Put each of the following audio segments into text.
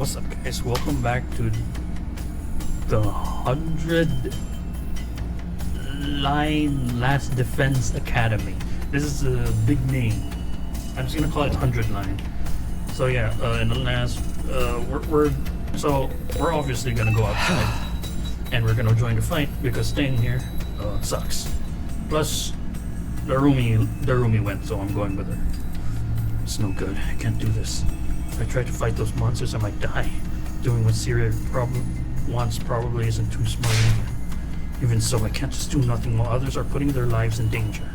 What's up, guys? Welcome back to the 100 Line Last Defense Academy. This is a big name. I'm just gonna call it 100 Line. So yeah, in the last, we're obviously gonna go outside and we're gonna join the fight because staying here sucks. Plus, the roomie went, so I'm going with her. It's no good. I can't do this. If I try to fight those monsters, I might die. Doing what Syria probably isn't too smart either. Even so, I can't just do nothing while others are putting their lives in danger.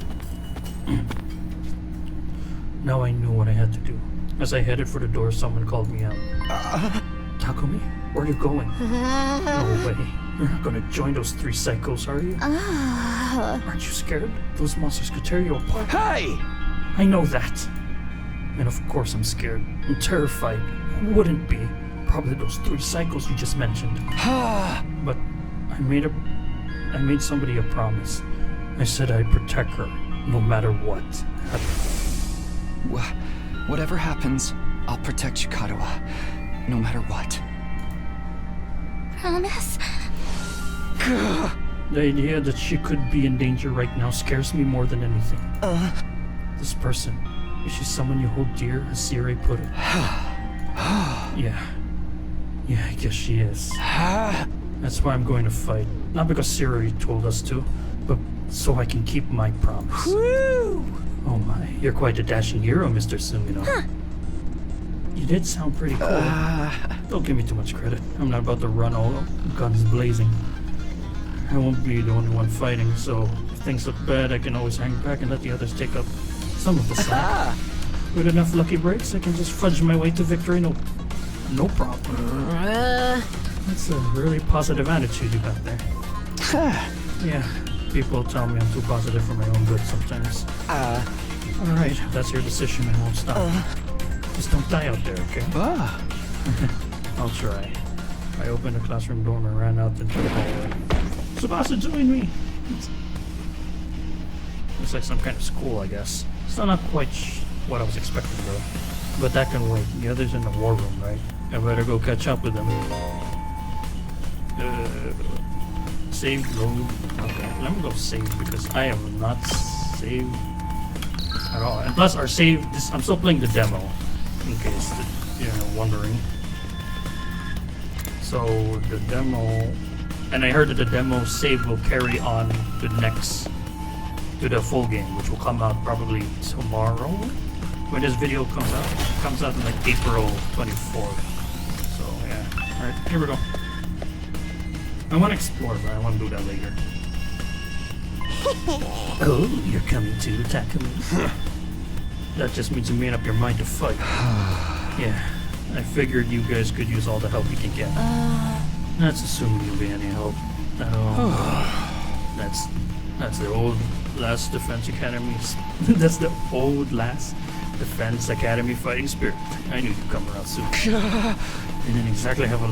Now I knew what I had to do. As I headed for the door, someone called me out. Takumi, where are you going? No way. You're not gonna join those three psychos, are you? Aren't you scared? Those monsters could tear you apart. Hey! I know that. And of course I'm scared. I'm terrified. Who wouldn't be? Probably those three psychos you just mentioned. But I made somebody a promise. I said I'd protect her, no matter what. Whatever happens, I'll protect you, Kadoa. No matter what. Promise? The idea that she could be in danger right now scares me more than anything. This person, is she someone you hold dear, as Siri put it? Yeah, I guess she is. That's why I'm going to fight. Not because Siri told us to, but so I can keep my promise. Woo! Oh my, you're quite a dashing hero, Mr. Sumino. You did sound pretty cool. Don't give me too much credit. I'm not about to run all guns blazing. I won't be the only one fighting, so if things look bad, I can always hang back and let the others take up some of the slack. With enough lucky breaks, I can just fudge my way to victory, no problem. That's a really positive attitude you got there. Yeah, people tell me I'm too positive for my own good sometimes. Alright, if that's your decision, I won't stop. Just don't die out there, okay? I'll try. I opened the classroom door and ran out into the hallway. Tsubasa, join me! Looks like some kind of school, I guess. Still not quite what I was expecting, though. But that can wait. The others in the war room, right? I better go catch up with them. Save load. Okay, let me go save because I am not saved at all. And plus, our save. I'm still playing the demo, in case you're wondering. So the demo, and I heard that the demo save will carry on to the full game, which will come out probably tomorrow when this video comes out. It comes out in like April 24th. So yeah, all right, here we go. I want to explore, but I want to do that later. Oh, you're coming too, Takumi. That just means you made up your mind to fight. Yeah, I figured you guys could use all the help you can get. That's assuming you'll be any help at all. That's the old Last Defense Academy. That's the old Last Defense Academy fighting spirit. I knew you'd come around soon. You didn't exactly have a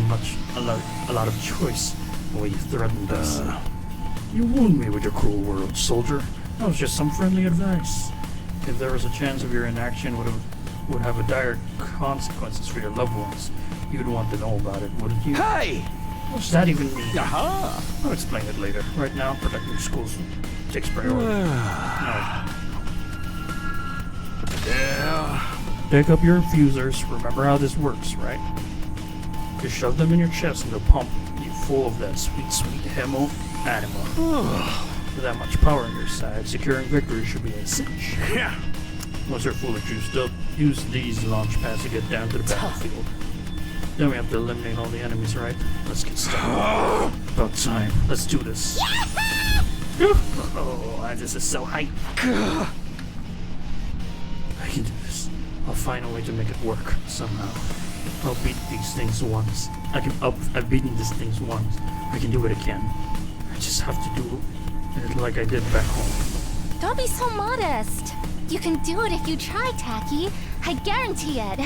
lot of choice the way you threatened us. You wound me with your cruel words, soldier. That was just some friendly advice. If there was a chance of your inaction would have a dire consequences for your loved ones, you'd want to know about it, wouldn't you? Hey! What's that even mean? I'll explain it later. Right now, protecting schools takes priority. No. Yeah. Pick up your infusers. Remember how this works, right? Just shove them in your chest and they'll pump you full of that sweet, sweet hemo anima. With that much power on your side, securing victory should be a cinch. Yeah. Once you're fully juiced up, use these launch pads to get down to the battlefield. Then we have to eliminate all the enemies, right? Let's get started. About time. Let's do this. Oh, this is so hype. I can do this. I'll find a way to make it work somehow. I'll beat these things once. I've beaten these things once. I can do it again. I just have to do it like I did back home. Don't be so modest. You can do it if you try, Taki. I guarantee it.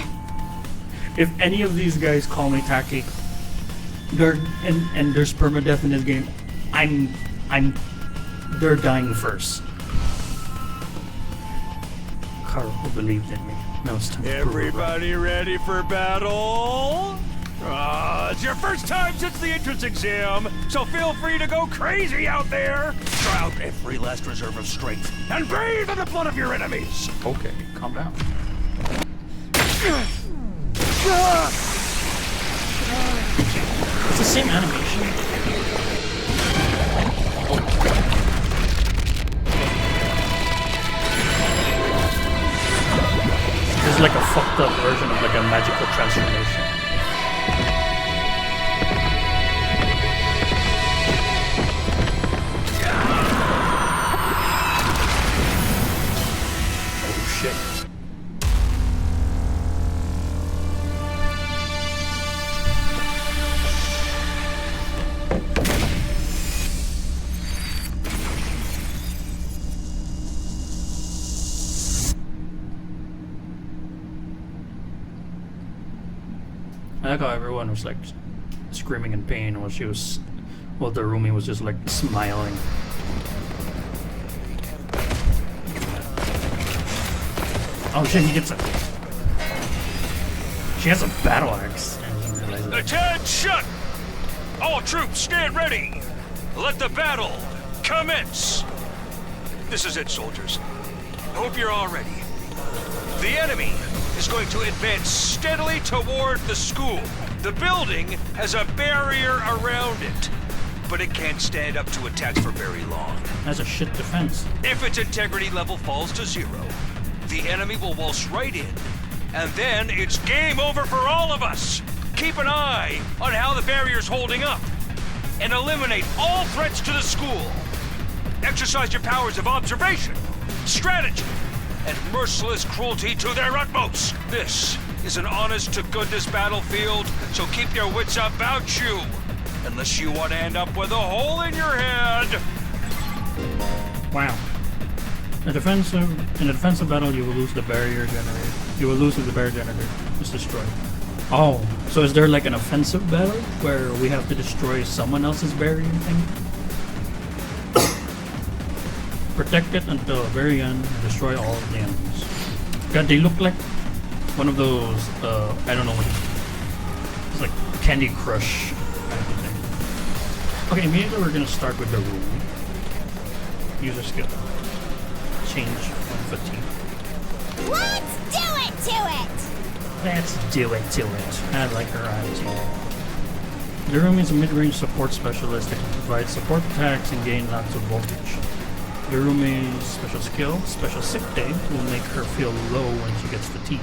If any of these guys call me Taki, and there's permadeath in this game, they're dying first. Karo believed in me. Now it's time to prove it right. Everybody ready for battle? first time since the entrance exam, so feel free to go crazy out there. Draw out every last reserve of strength and bathe in the blood of your enemies. Okay, calm down. It's the same animation. It's like a fucked up version of like a magical transformation. Oh shit. I like how everyone was like screaming in pain while the roomie was just like smiling. Oh shit, she has a battle axe. I didn't realize that. Attention! All troops stand ready. Let the battle commence. This is it, soldiers. Hope you're all ready. The enemy is going to advance steadily toward the school. The building has a barrier around it, but it can't stand up to attacks for very long. That's a shit defense. If its integrity level falls to 0, the enemy will waltz right in, and then it's game over for all of us. Keep an eye on how the barrier's holding up, and eliminate all threats to the school. Exercise your powers of observation, strategy, and merciless cruelty to their utmost. This is an honest-to-goodness battlefield, so keep your wits about you, unless you want to end up with a hole in your head. Wow. In a defensive battle, you will lose the barrier generator. You will lose if the barrier generator is destroyed. Oh, so is there like an offensive battle where we have to destroy someone else's barrier thing? Protect it until the very end and destroy all of the enemies. God, they look like one of those, I don't know what it's like Candy Crush kind of thing. Okay, immediately we're gonna start with the room. User skill. Change 115. Let's do it to it! Let's do it to it. I like her attitude. The room is a mid-range support specialist that can provide support attacks and gain lots of voltage. Gurumi's special skill, Special Sick Day, will make her feel low when she gets fatigued.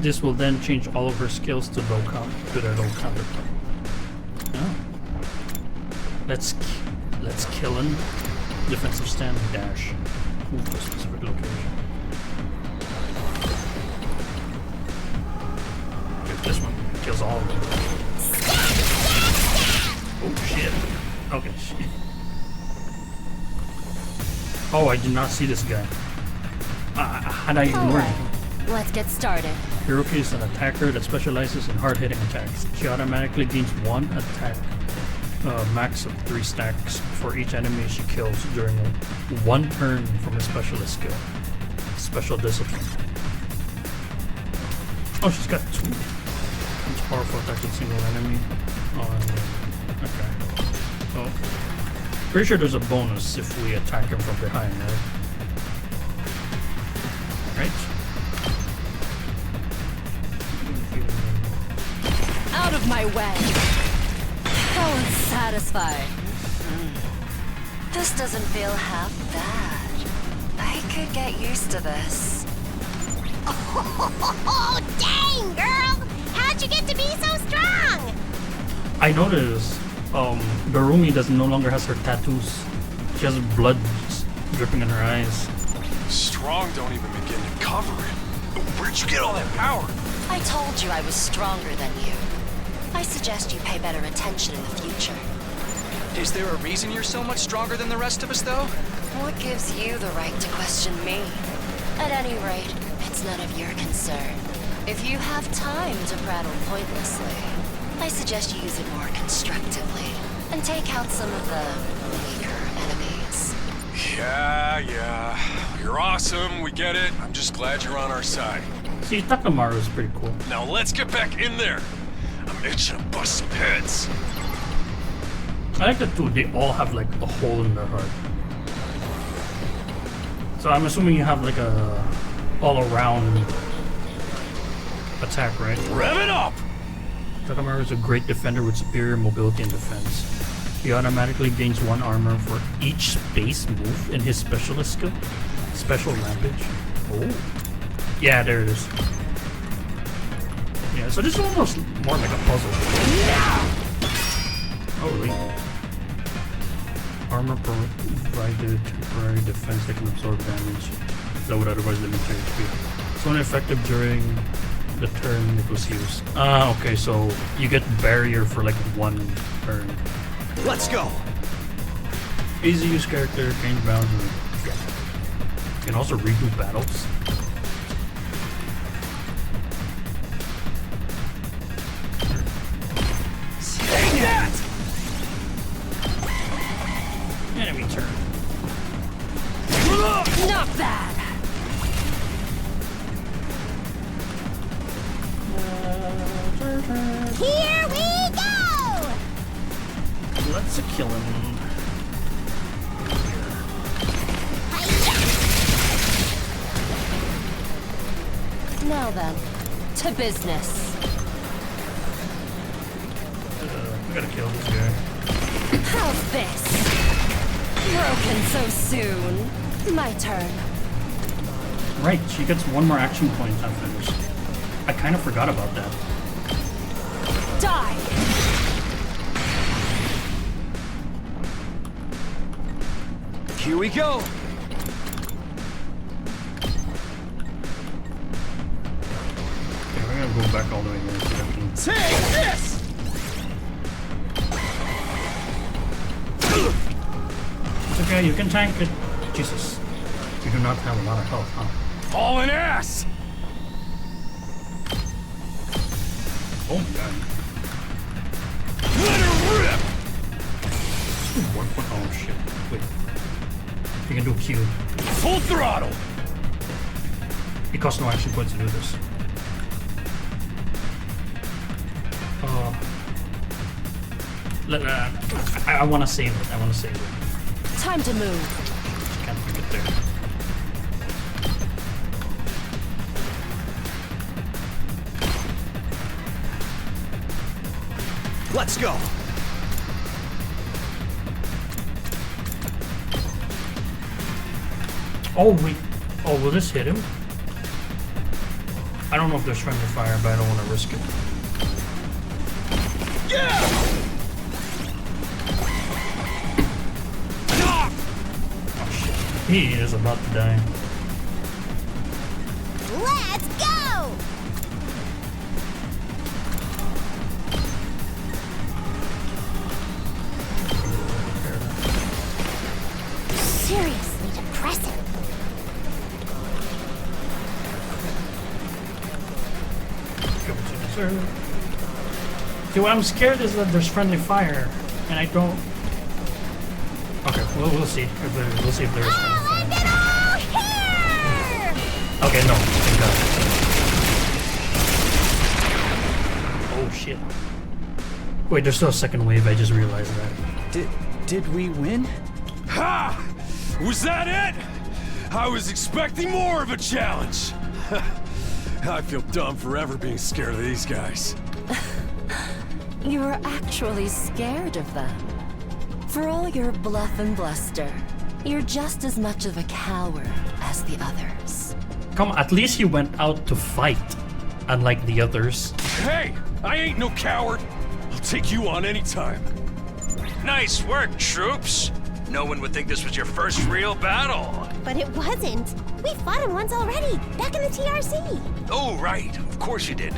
This will then change all of her skills to their low counterpart. Oh. Let's kill him. Defensive stand dash. Move to a specific location. If this one kills all of them. Oh shit. Okay, shit. Oh, I did not see this guy. How'd I ignore him? Let's get started. Hiroki is an attacker that specializes in hard-hitting attacks. She automatically gains 1 attack, max of 3 stacks for each enemy she kills during 1 turn from her specialist skill. Special discipline. Oh, she's got 2. Each powerful attack with a single enemy. Okay. Oh. Pretty sure there's a bonus if we attack him from behind, right? Right? Out of my way! How unsatisfying. This doesn't feel half bad. I could get used to this. Oh, dang, girl! How'd you get to be so strong? I noticed Garumi no longer has her tattoos. She has blood dripping in her eyes. Strong don't even begin to cover it. Where'd you get all that power? I told you I was stronger than you. I suggest you pay better attention in the future. Is there a reason you're so much stronger than the rest of us, though? What gives you the right to question me? At any rate, it's none of your concern. If you have time to prattle pointlessly, I suggest you use it more constructively and take out some of the weaker enemies. Yeah. You're awesome, we get it. I'm just glad you're on our side. See, Takamaru is pretty cool. Now let's get back in there. I'm itching to bust some heads. I like the two. They all have like a hole in their heart. So I'm assuming you have like a all-around attack, right? Rev it up! Takamaru is a great defender with superior mobility and defense. He automatically gains 1 armor for each space move in his specialist skill. Special Rampage. Oh. Yeah, there it is. Yeah, so this is almost more like a puzzle. Holy. Armor provided temporary defense that can absorb damage that would otherwise limit your HP. It's only effective during the turn it was used. Okay, so you get barrier for like 1 turn. Let's go! Easy use character, change bounds, and you can also redo battles. Take that! Enemy turn. Not bad. Here we go! Let's kill him. Now then, to business. We gotta kill this guy. How's this? Broken so soon. My turn. Right, she gets 1 more action point after this. I kind of forgot about that. Die! Here we go! Okay, we're gonna go back all the way here. So I can... Take this! It's okay, you can tank it. Jesus. You do not have a lot of health, huh? Hauling ass! Oh my god. Let her rip! Ooh, 1 point. Oh shit. Wait. You can do Q. Full throttle! It costs no action points to do this. I want to save it. I want to save it. Time to move. Just can't bring it there. Let's go! Oh wait. Oh, will this hit him? I don't know if there's friendly fire, but I don't want to risk it. Yeah! Oh shit. He is about to die. Let's go! Seriously depressing. See, what I'm scared is that there's friendly fire, and I don't. Okay, we'll see. We'll see if there is friendly fire. Here! Okay, no, thank God. Oh shit. Wait, there's still a second wave. I just realized that. Did we win? Ha! Was that it? I was expecting more of a challenge. I feel dumb for ever being scared of these guys. You were actually scared of them. For all your bluff and bluster, you're just as much of a coward as the others. Come on, at least you went out to fight, unlike the others. Hey, I ain't no coward. I'll take you on anytime. Nice work, troops. No one would think this was your first real battle. But it wasn't. We fought him once already, back in the TRC. Oh, right. Of course you did.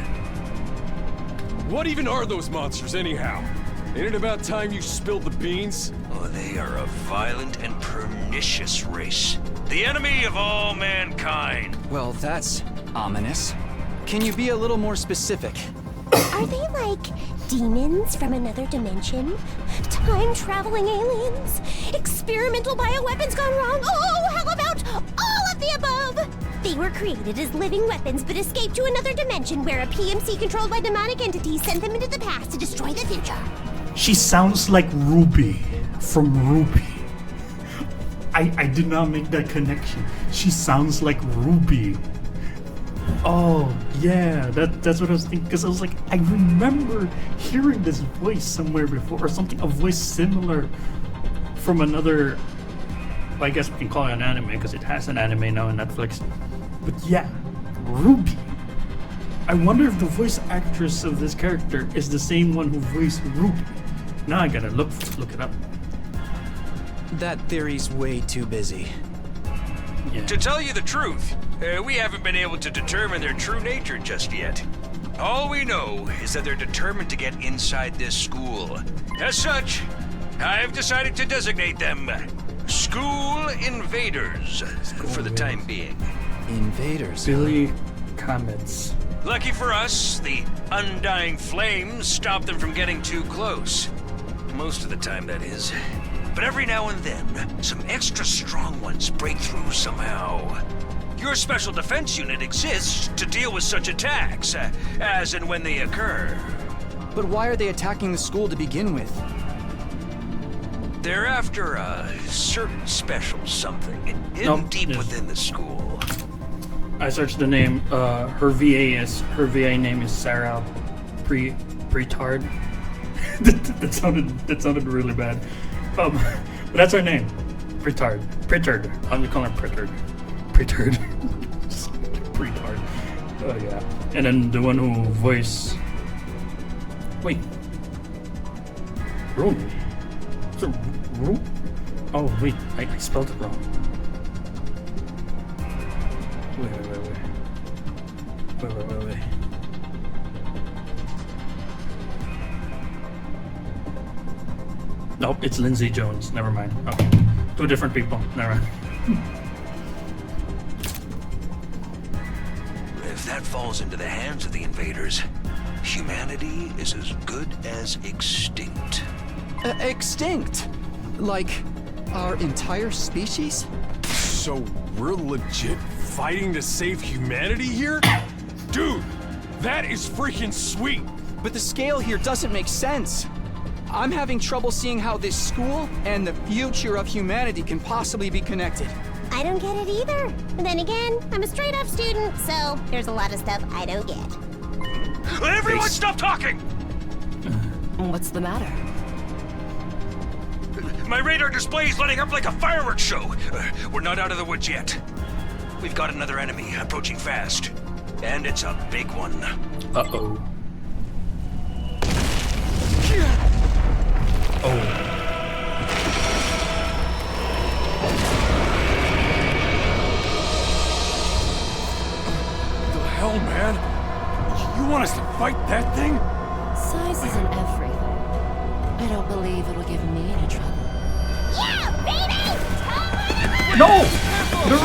What even are those monsters anyhow? Ain't it about time you spilled the beans? Oh, they are a violent and pernicious race. The enemy of all mankind. Well, that's ominous. Can you be a little more specific? Are they like demons from another dimension? Time-traveling aliens? Experimental bioweapons gone wrong? Oh, how about all of the above? They were created as living weapons but escaped to another dimension where a PMC controlled by demonic entities sent them into the past to destroy the future. She sounds like Ruby from Ruby. I did not make that connection. She sounds like Ruby. Oh, yeah, that's what I was thinking. Because I was like, I remember hearing this voice somewhere before, or something, a voice similar from another. Well, I guess we can call it an anime because it has an anime now on Netflix. But yeah, Ruby. I wonder if the voice actress of this character is the same one who voiced Ruby. Now I gotta look it up. That theory's way too busy. Yeah. To tell you the truth, we haven't been able to determine their true nature just yet. All we know is that they're determined to get inside this school. As such, I've decided to designate them School Invaders for the time being. Invaders? Billy Comets. Lucky for us, the undying flames stop them from getting too close. Most of the time, that is. But every now and then, some extra strong ones break through somehow. Your special defense unit exists to deal with such attacks, as and when they occur. But why are they attacking the school to begin with? They're after a certain special something hidden deep within the school. I searched the name. Her VA name is Sarah Pritard. that sounded really bad. But that's her name. Pritard. I'm gonna call her Pritard. Pritard. Oh yeah. And then the one who voiced. Wait. Ruby. Is it Ruby? Oh wait, I spelled it wrong. Wait. Nope, it's Lindsay Jones. Never mind. Okay. Two different people. Never mind. If that falls into the hands of the invaders, humanity is as good as extinct. Extinct? Like, our entire species? So we're legit fighting to save humanity here? Dude, that is freaking sweet! But the scale here doesn't make sense. I'm having trouble seeing how this school and the future of humanity can possibly be connected. I don't get it either. But then again, I'm a straight up student, so there's a lot of stuff I don't get. Everyone stop talking! What's the matter? My radar display is lighting up like a fireworks show. We're not out of the woods yet. We've got another enemy approaching fast. And it's a big one. Uh-oh. Oh. The hell, man? You want us to fight that thing? Size isn't everything. I don't believe it'll give me any trouble. Yeah, baby! No! No!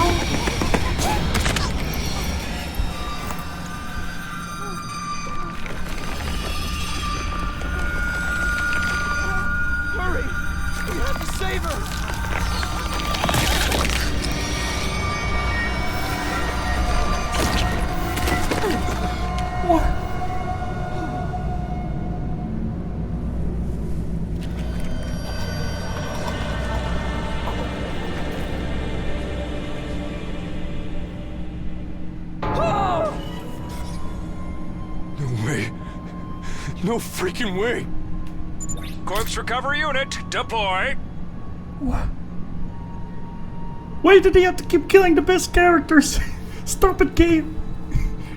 Hurry! We have to save her! No way. No freaking way. Corpse recovery unit, deploy. What? Why did they have to keep killing the best characters? Stop it, game.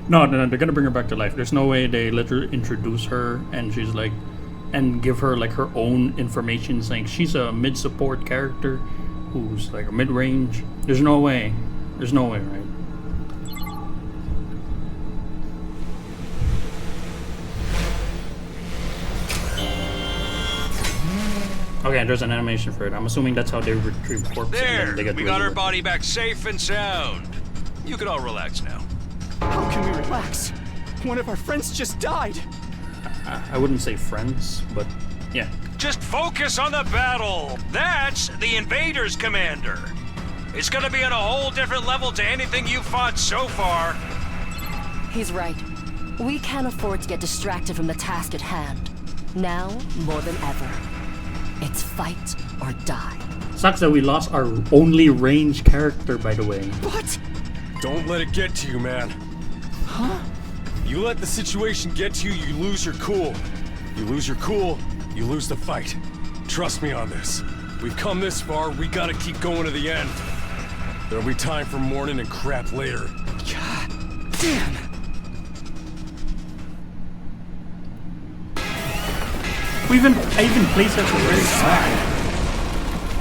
No, they're gonna bring her back to life. There's no way they let her introduce her and she's like, and give her like her own information saying she's a mid-support character who's like a mid-range. There's no way. There's no way, right? Okay, there's an animation for it. I'm assuming that's how they retrieve corpse. There, and then they we get got rid our of it. body back safe and sound. You can all relax now. How can we relax? One of our friends just died! I wouldn't say friends, but yeah. Just focus on the battle. That's the invaders, Commander. It's gonna be on a whole different level to anything you've fought so far. He's right. We can't afford to get distracted from the task at hand. Now, more than ever, it's fight or die. Sucks that we lost our only range character, by the way. What? Don't let it get to you, man. Huh? You let the situation get to you, you lose your cool. You lose your cool, you lose the fight. Trust me on this. We've come this far, we gotta keep going to the end. There'll be time for mourning and crap later. God damn. I even played such a weird side.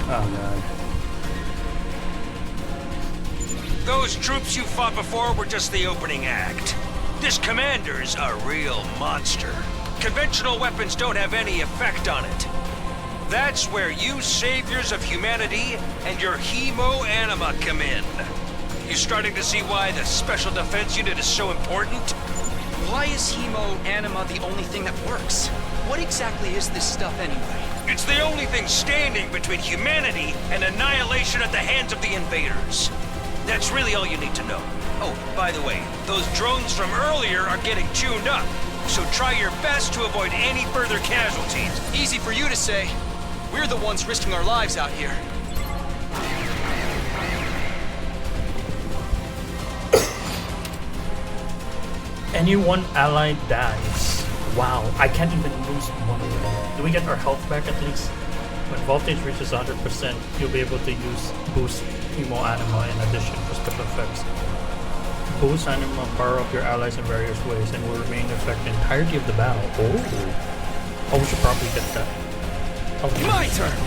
Oh god. Those troops you fought before were just the opening act. This commander's a real monster. Conventional weapons don't have any effect on it. That's where you saviors of humanity and your hemo-anima come in. You starting to see why the Special Defense Unit is so important? Why is hemo-anima the only thing that works? What exactly is this stuff anyway? It's the only thing standing between humanity and annihilation at the hands of the invaders. That's really all you need to know. Oh, by the way, those drones from earlier are getting tuned up, so try your best to avoid any further casualties. Easy for you to say. We're the ones risking our lives out here. Any one ally dies. Wow, I can't even lose one of them. Do we get our health back at least? When voltage reaches 100%, you'll be able to use boost Hemo Anima in addition for special effects. Boost Anima power up your allies in various ways and will remain in effect the entirety of the battle. Oh, we should probably get that. My turn!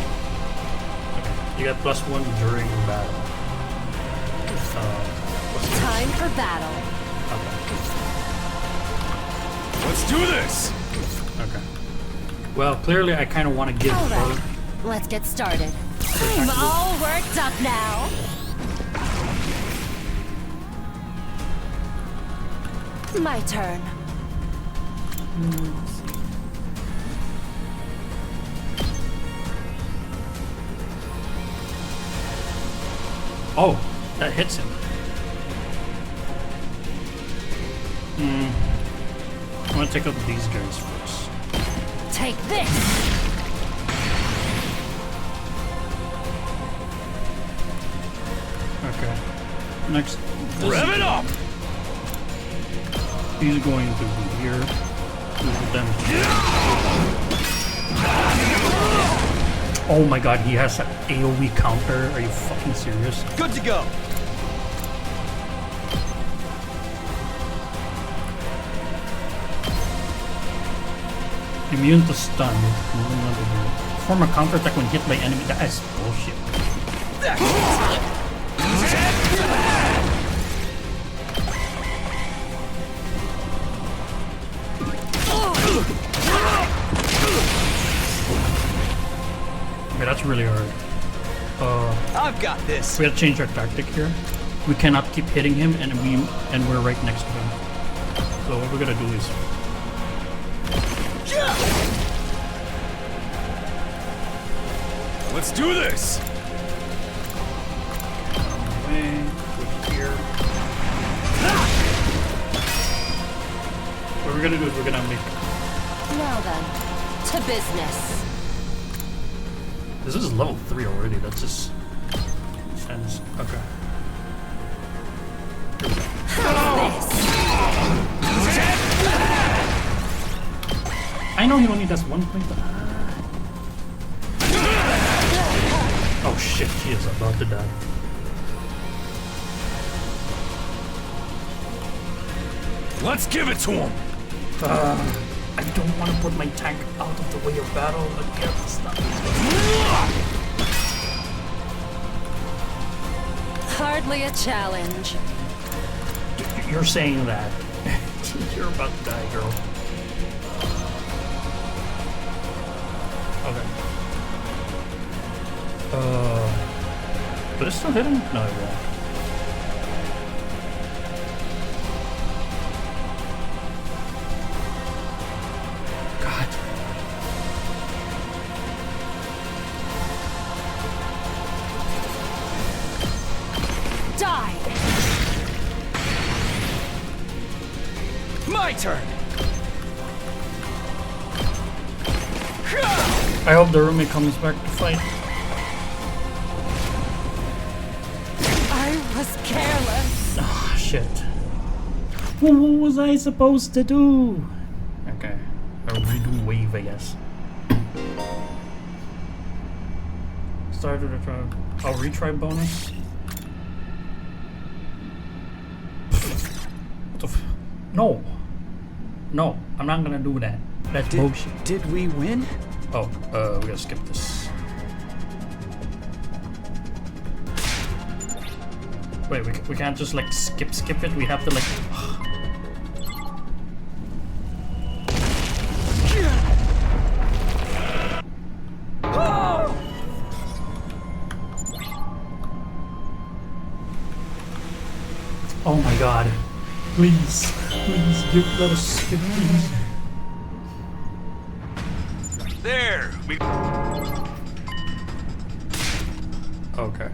Okay. You get +1 during battle. Time for battle. Okay. Let's do this! Okay. Well, clearly I kind of want to give All her... right, let's get started. I'm all worked up now. My turn. Let's see. Oh, that hits him. I'm gonna take out these guys first. Take this. Okay. Next. Rev it up! He's going to be here. Oh my god, he has an AoE counter. Are you fucking serious? Good to go. Immune to stun. Form a counter attack when hit by enemy. That is bullshit. Okay, that's really hard. I've got this. We have to change our tactic here. We cannot keep hitting him, and we're right next to him. So what we're gonna do is. Let's do this! Switch here. What we're gonna do is we're gonna make. Now then, to business. This is level 3 already. That's just sense. Okay. I know he only does 1 point. Oh shit! He is about to die. Let's give it to him! I don't want to put my tank out of the way of battle against them. Hardly a challenge. You're saying that. You're about to die, girl. Okay. But it's still hitting? No, it won't. God. my turn. I hope the roommate comes back to fight. I was careless. Ah, shit. Well, what was I supposed to do? Okay. I'll redo wave, I guess. Started a try. I'll retry bonus. What the f? No. No, I'm not gonna do that. That's bullshit. Did we win? Oh, we gotta skip this. Wait, we can't just like skip it. We have to like. Oh my god. Please, let us skip, please. There, we... Okay.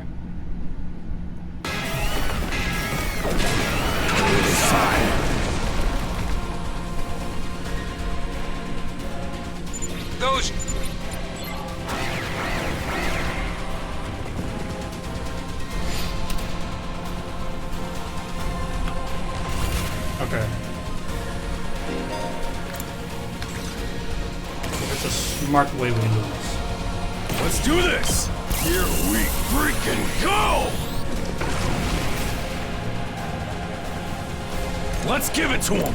Those... Okay. There's a smart way we can do this. Let's do this! Here we freaking go! Let's give it to him!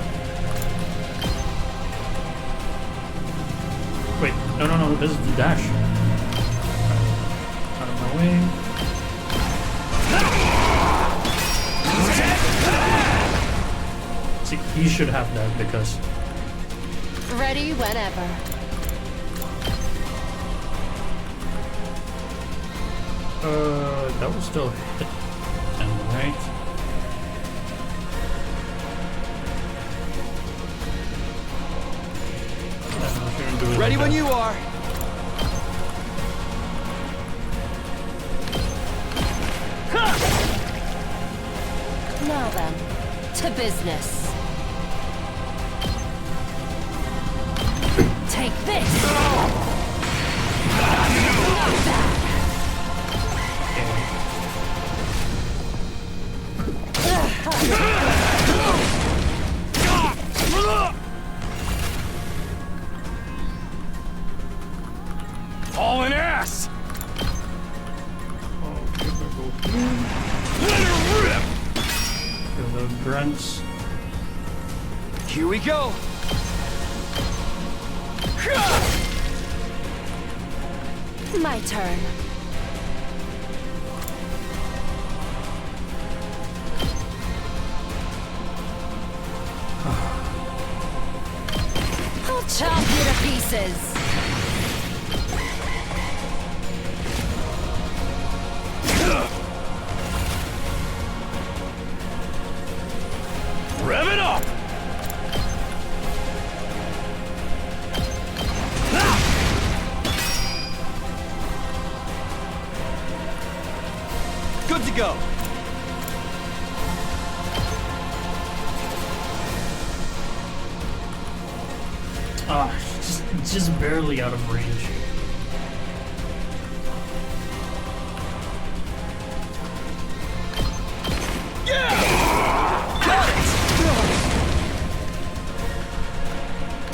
Wait, no, this is the dash. Out of my way. See, he should have that because... Ready whenever. That was still hit. And right. Ready when you are. Now then, to business. Take this! All in ass! Let her rip! Feel the grunts. Here we go. My turn. I'll chop you to pieces. Rev it up! Good to go. Ah, just barely out of range.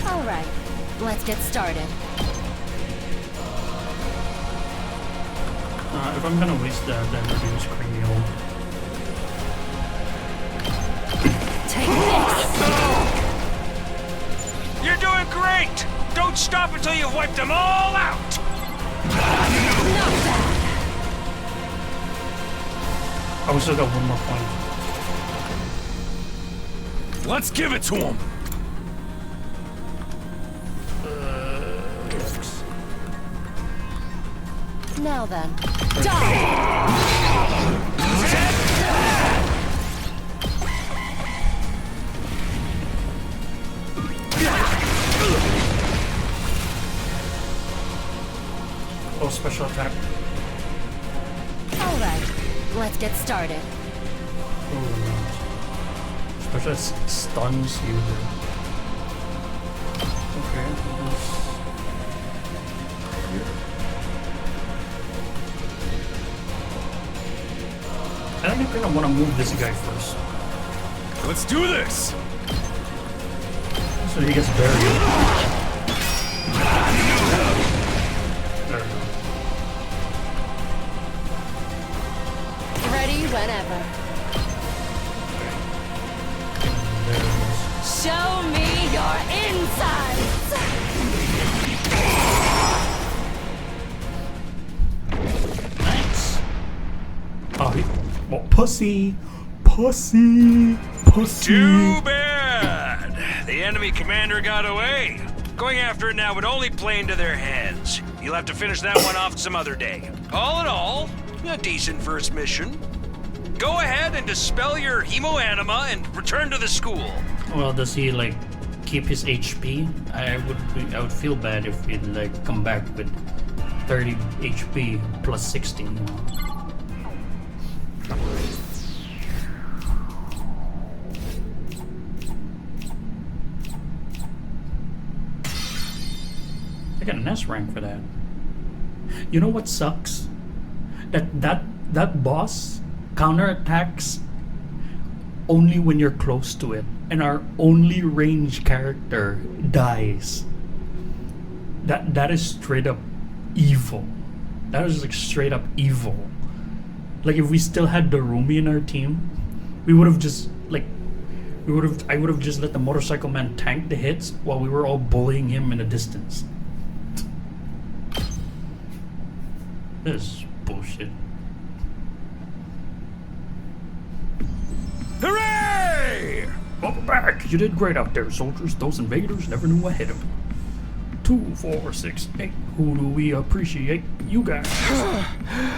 All right, let's get started. If I'm gonna waste that, then reduce cranial. Take this! You're doing great! Don't stop until you've wiped them all out! Not bad. I still got one more point. Let's give it to him! Now then, die! Oh, special attack. All right, let's get started. Oh, no. Special stuns you. I think I want to move this guy first. Let's do this! So he gets buried. There we go. Ready whenever. There it is. Show me your insides! Nice. Oh, pussy. Pussy. Pussy. Too bad! The enemy commander got away. Going after it now would only play into their heads. You'll have to finish that one off some other day. All in all, a decent first mission. Go ahead and dispel your hemoanima and return to the school. Well, does he like keep his HP? I would feel bad if he'd like come back with 30 HP plus 60. You know? I got an S rank for that. You know what sucks? That boss counterattacks only when you're close to it, and our only range character dies. That is straight up evil. That is like straight up evil. Like if we still had Darumi in our team, we would have just like I would have just let the motorcycle man tank the hits while we were all bullying him in the distance. This is bullshit. Hooray! Welcome back! You did great out there, soldiers. Those invaders never knew I hit them. 2, 4, 6, 8. Who do we appreciate? You guys.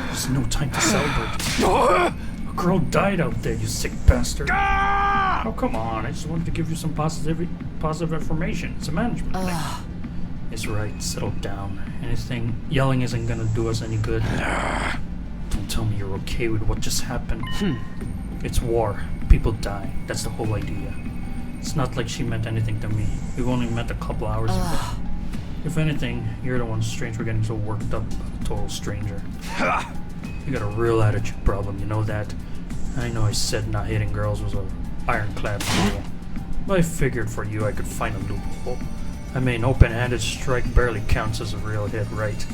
There's no time to celebrate. A girl died out there, you sick bastard. Oh, come on. I just wanted to give you some positive information. It's a management thing. It's right. Settle down. Anything yelling isn't gonna do us any good. Don't tell me you're okay with what just happened. It's war. People die. That's the whole idea. It's not like she meant anything to me. We've only met a couple hours ago. If anything, you're the one strange for getting so worked up about a total stranger. You got a real attitude problem, you know that? I know I said not hitting girls was a ironclad rule, but I figured for you I could find a loophole. I mean, open-handed strike barely counts as a real hit, right?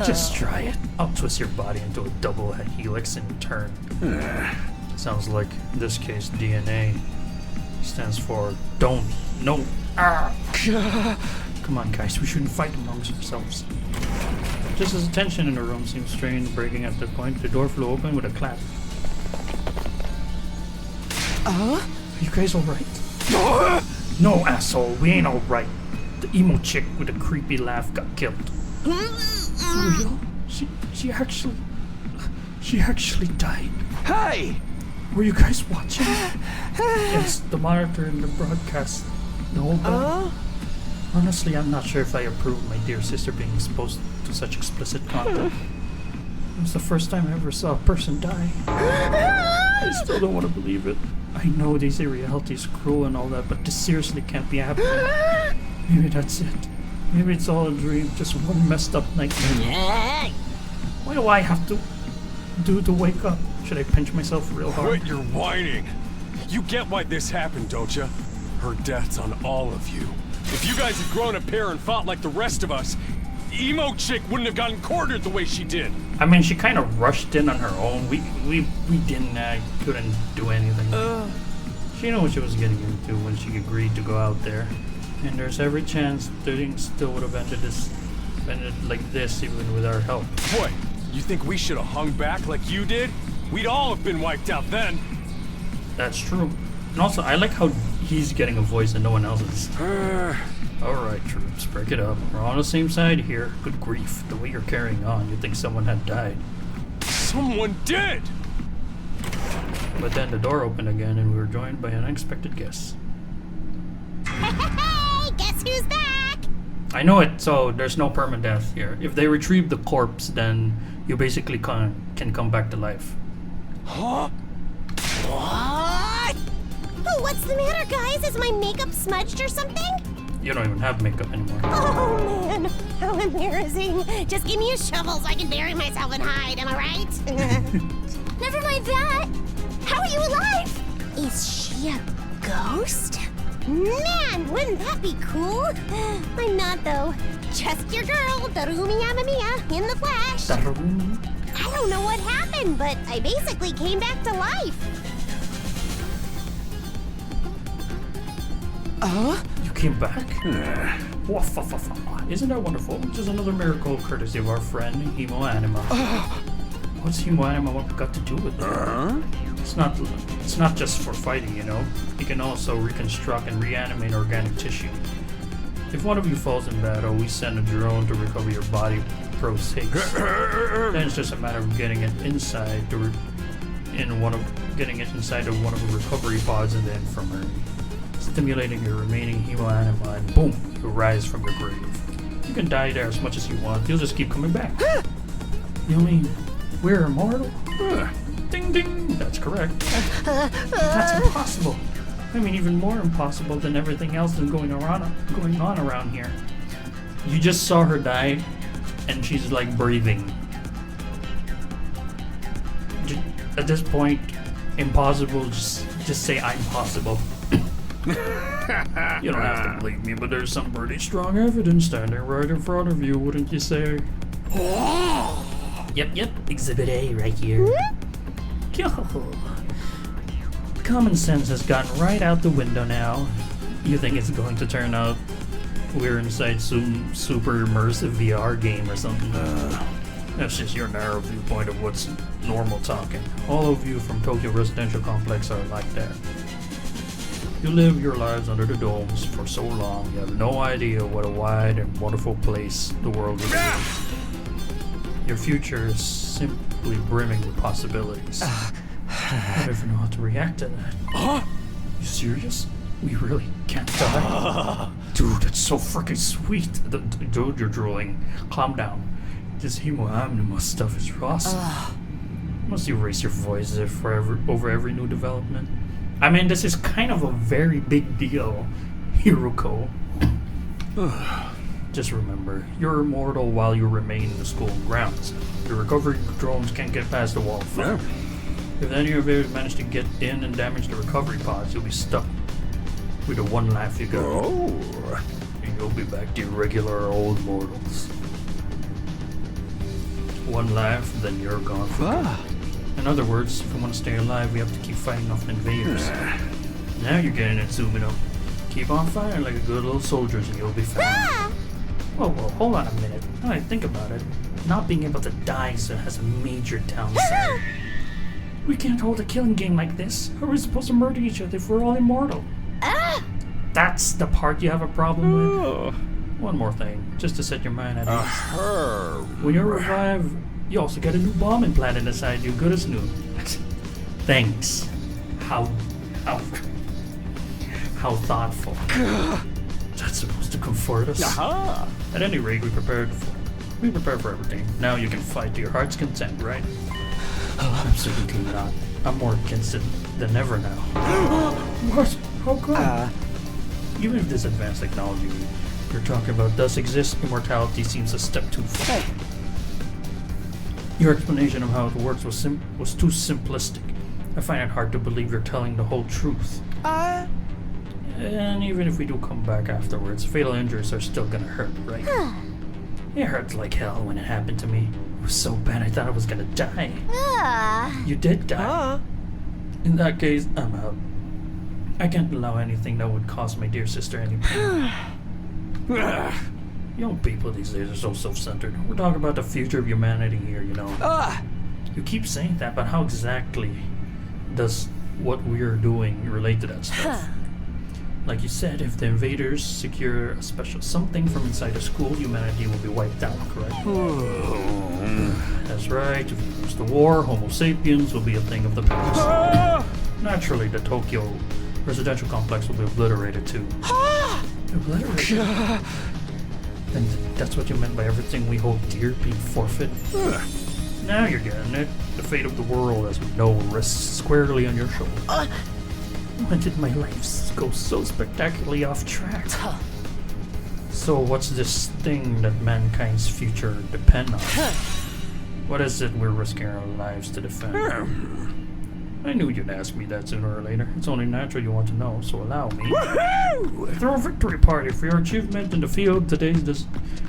Just try it. I'll twist your body into a double helix in return. Sounds like, in this case, DNA stands for don't, no, Come on, guys, we shouldn't fight amongst ourselves. Just as the tension in the room seemed strained, breaking at the point, the door flew open with a clap. Are you guys alright? No, asshole, we ain't alright. The emo chick with the creepy laugh got killed. For real? She actually died. Hey! Were you guys watching? Yes, the monitor and the broadcast. The whole thing. Honestly, I'm not sure if I approve of my dear sister being exposed to such explicit content. It was the first time I ever saw a person die. I still don't want to believe it. I know they say reality is cruel and all that, but this seriously can't be happening. Maybe that's it. Maybe it's all a dream, just one messed up nightmare. What do I have to do to wake up? Should I pinch myself real hard? Quit your whining. You get why this happened, don't you? Her death's on all of you. If you guys had grown a pair and fought like the rest of us, emo chick wouldn't have gotten cornered the way she did. I mean, she kind of rushed in on her own. We couldn't do anything. She knew what she was getting into when she agreed to go out there. And there's every chance things still would have ended like this even with our help. What? You think we should have hung back like you did? We'd all have been wiped out then. That's true. And also, I like how he's getting a voice and no one else is. Alright, troops, break it up. We're on the same side here. Good grief, the way you're carrying on, you'd think someone had died. Someone did! But then the door opened again and we were joined by an unexpected guest. Hey, guess who's back? I know it, so there's no permadeath here. If they retrieve the corpse, then you basically can come back to life. Huh? What? Oh, what's the matter, guys? Is my makeup smudged or something? You don't even have makeup anymore. Oh man, how embarrassing. Just give me a shovel so I can bury myself and hide, am I right? Never mind that. How are you alive? Is she a ghost? Man, wouldn't that be cool? I'm not though. Just your girl, Darumi Amamiya, in the flesh. Darumi? I don't know what happened, but I basically came back to life. You came back? Waffafafa. Isn't that wonderful? Just another miracle courtesy of our friend Himo Anima. What's Himo Anima got to do with it? It's not just for fighting, you know. It can also reconstruct and reanimate organic tissue. If one of you falls in battle, we send a drone to recover your body prosthesis. Then it's just a matter of getting it inside getting it inside of one of the recovery pods in the infirmary, stimulating your remaining Himo Anima, and boom, you rise from your grave. You can die there as much as you want. You'll just keep coming back. You mean we're immortal? Ding ding. That's correct. That's impossible. I mean, even more impossible than everything else that's going on around here. You just saw her die, and she's like breathing. At this point, impossible. Just say I'm possible. You don't have to believe me, but there's some pretty strong evidence standing right in front of you, wouldn't you say? Yep. Exhibit A right here. Common sense has gotten right out the window now. You think it's going to turn out we're inside some super immersive VR game or something? That's just your narrow viewpoint of what's normal talking. All of you from Tokyo Residential Complex are like that. You live your lives under the domes for so long, you have no idea what a wide and wonderful place the world really is. Your future is simply brimming with possibilities. I don't even know how to react to that. You serious? We really can't die? Dude, that's so freaking sweet. Dude, you're drooling. Calm down. This Himo Anima stuff is awesome. Must erase your voice over every new development. I mean, this is kind of a very big deal, Hiruko. Just remember, you're immortal while you remain in the school grounds. Your recovery drones can't get past the wall. Yeah. If any of you manage to get in and damage the recovery pods, you'll be stuck with the one life you got. And you'll be back to your regular old mortals. One life, then you're gone forever. In other words, if we want to stay alive, we have to keep fighting off the invaders. Now you're getting it, Sumino. Keep on fighting like a good little soldier and you'll be fine. Whoa, hold on a minute. Now I think about it, not being able to die has a major downside. We can't hold a killing game like this. How are we supposed to murder each other if we're all immortal? That's the part you have a problem with? One more thing, just to set your mind at ease. When you're revived, you also get a new bomb implanted inside you, good as new. Thanks. How thoughtful. That's supposed to comfort us. At any rate, we prepared for everything. Now you can fight to your heart's content, right? Absolutely not. I'm more against it than ever now. What? How come? Even if this advanced technology you're talking about does exist, immortality seems a step too far. Your explanation of how it works was too simplistic. I find it hard to believe you're telling the whole truth. And even if we do come back afterwards, fatal injuries are still gonna hurt, right? It hurt like hell when it happened to me. It was so bad I thought I was gonna die. You did die. In that case, I'm out. I can't allow anything that would cause my dear sister any pain. Young people these days are so self-centered. We're talking about the future of humanity here, you know. You keep saying that, but how exactly does what we're doing relate to that stuff? Like you said, if the invaders secure a special something from inside the school, humanity will be wiped out, correct? That's right, if you lose the war, Homo sapiens will be a thing of the past. Naturally, the Tokyo Residential Complex will be obliterated too. Obliterated? And that's what you meant by everything we hold dear being forfeit? Now you're getting it. The fate of the world as we know rests squarely on your shoulders. When did my life go so spectacularly off track? So what's this thing that mankind's future depend on? What is it we're risking our lives to defend? I knew you'd ask me that sooner or later. It's only natural you want to know, so allow me. Throw a victory party for your achievement in the field today. This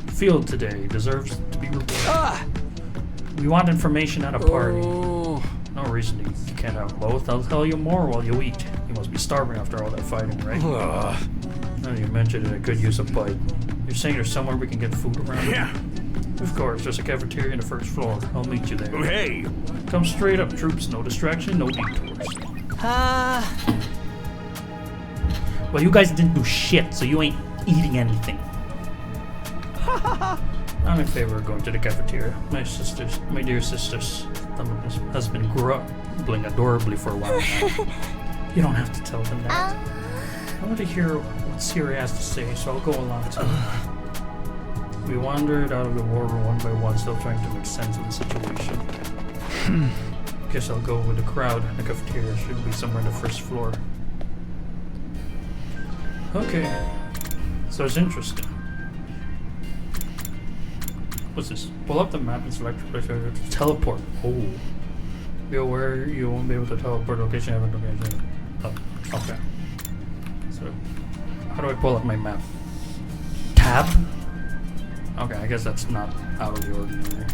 field today deserves to be rewarded. We want information at a party. No reason you can't have both. I'll tell you more while you eat. You must be starving after all that fighting, right? Now you mentioned it, I could use a bite. You're saying there's somewhere we can get food around here? Yeah. Of course, there's a cafeteria on the first floor. I'll meet you there. Oh, hey. Come straight up, troops. No distraction, no detours. Well, you guys didn't do shit, so you ain't eating anything. I'm in favor of going to the cafeteria. My dear sisters, has been grumbling adorably for a while now. You don't have to tell them that. I want to hear what Siri has to say, so I'll go along too. We wandered out of the war room one by one, still trying to make sense of the situation. Guess I'll go with the crowd. The cafeteria should be somewhere on the first floor. Okay. So it's interesting. What's this? Pull up the map and select teleport. Oh. Be aware you won't be able to teleport location. Oh, okay. So, how do I pull up my map? Tab? Okay, I guess that's not out of the ordinary.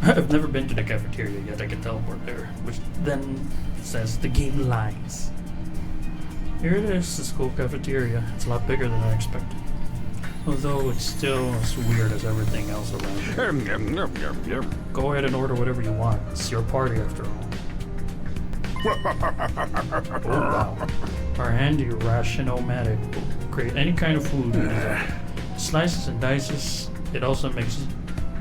I've never been to the cafeteria yet. I can teleport there, which then says the game lies. Here it is, the school cafeteria. It's a lot bigger than I expected. Although it's still as weird as everything else around here. Go ahead and order whatever you want. It's your party after all. Oh wow. Our handy ration-o-matic will create any kind of food. Slices and dices. It also makes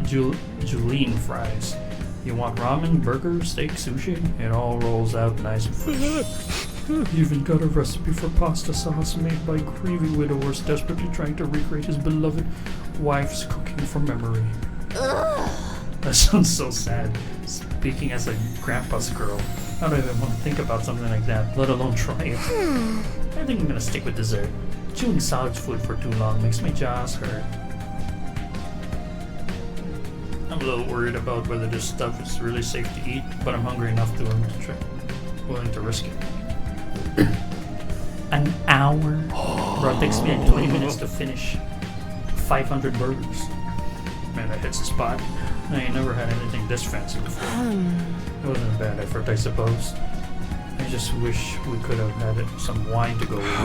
julienne fries. You want ramen, burger, steak, sushi? It all rolls out nice and fresh. Even got a recipe for pasta sauce made by a greedy widower desperately trying to recreate his beloved wife's cooking from memory. That sounds so sad. Speaking as a grandpa's girl, I don't even want to think about something like that, let alone try it. I think I'm gonna stick with dessert. Chewing solid food for too long makes my jaws hurt. I'm a little worried about whether this stuff is really safe to eat, but I'm hungry enough to willing to risk it. An hour? Bro, it takes me like 20 minutes to finish 500 burgers. Man, that hits the spot. I ain't never had anything this fancy before. It wasn't a bad effort, I suppose. I just wish we could have had some wine to go with it.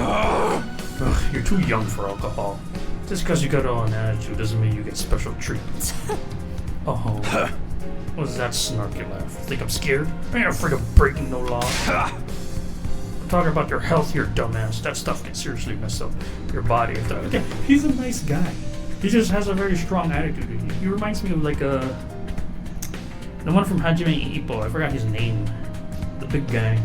Ugh, you're too young for alcohol. Just because you got all an attitude doesn't mean you get special treatment. Oh, what's that snarky laugh? Think I'm scared? I ain't afraid of breaking no law. I'm talking about your health here, dumbass. That stuff can seriously mess up your body. Okay, he's a nice guy. He just has a very strong attitude. He reminds me of like the one from Hajime Ippo. I forgot his name. The big guy.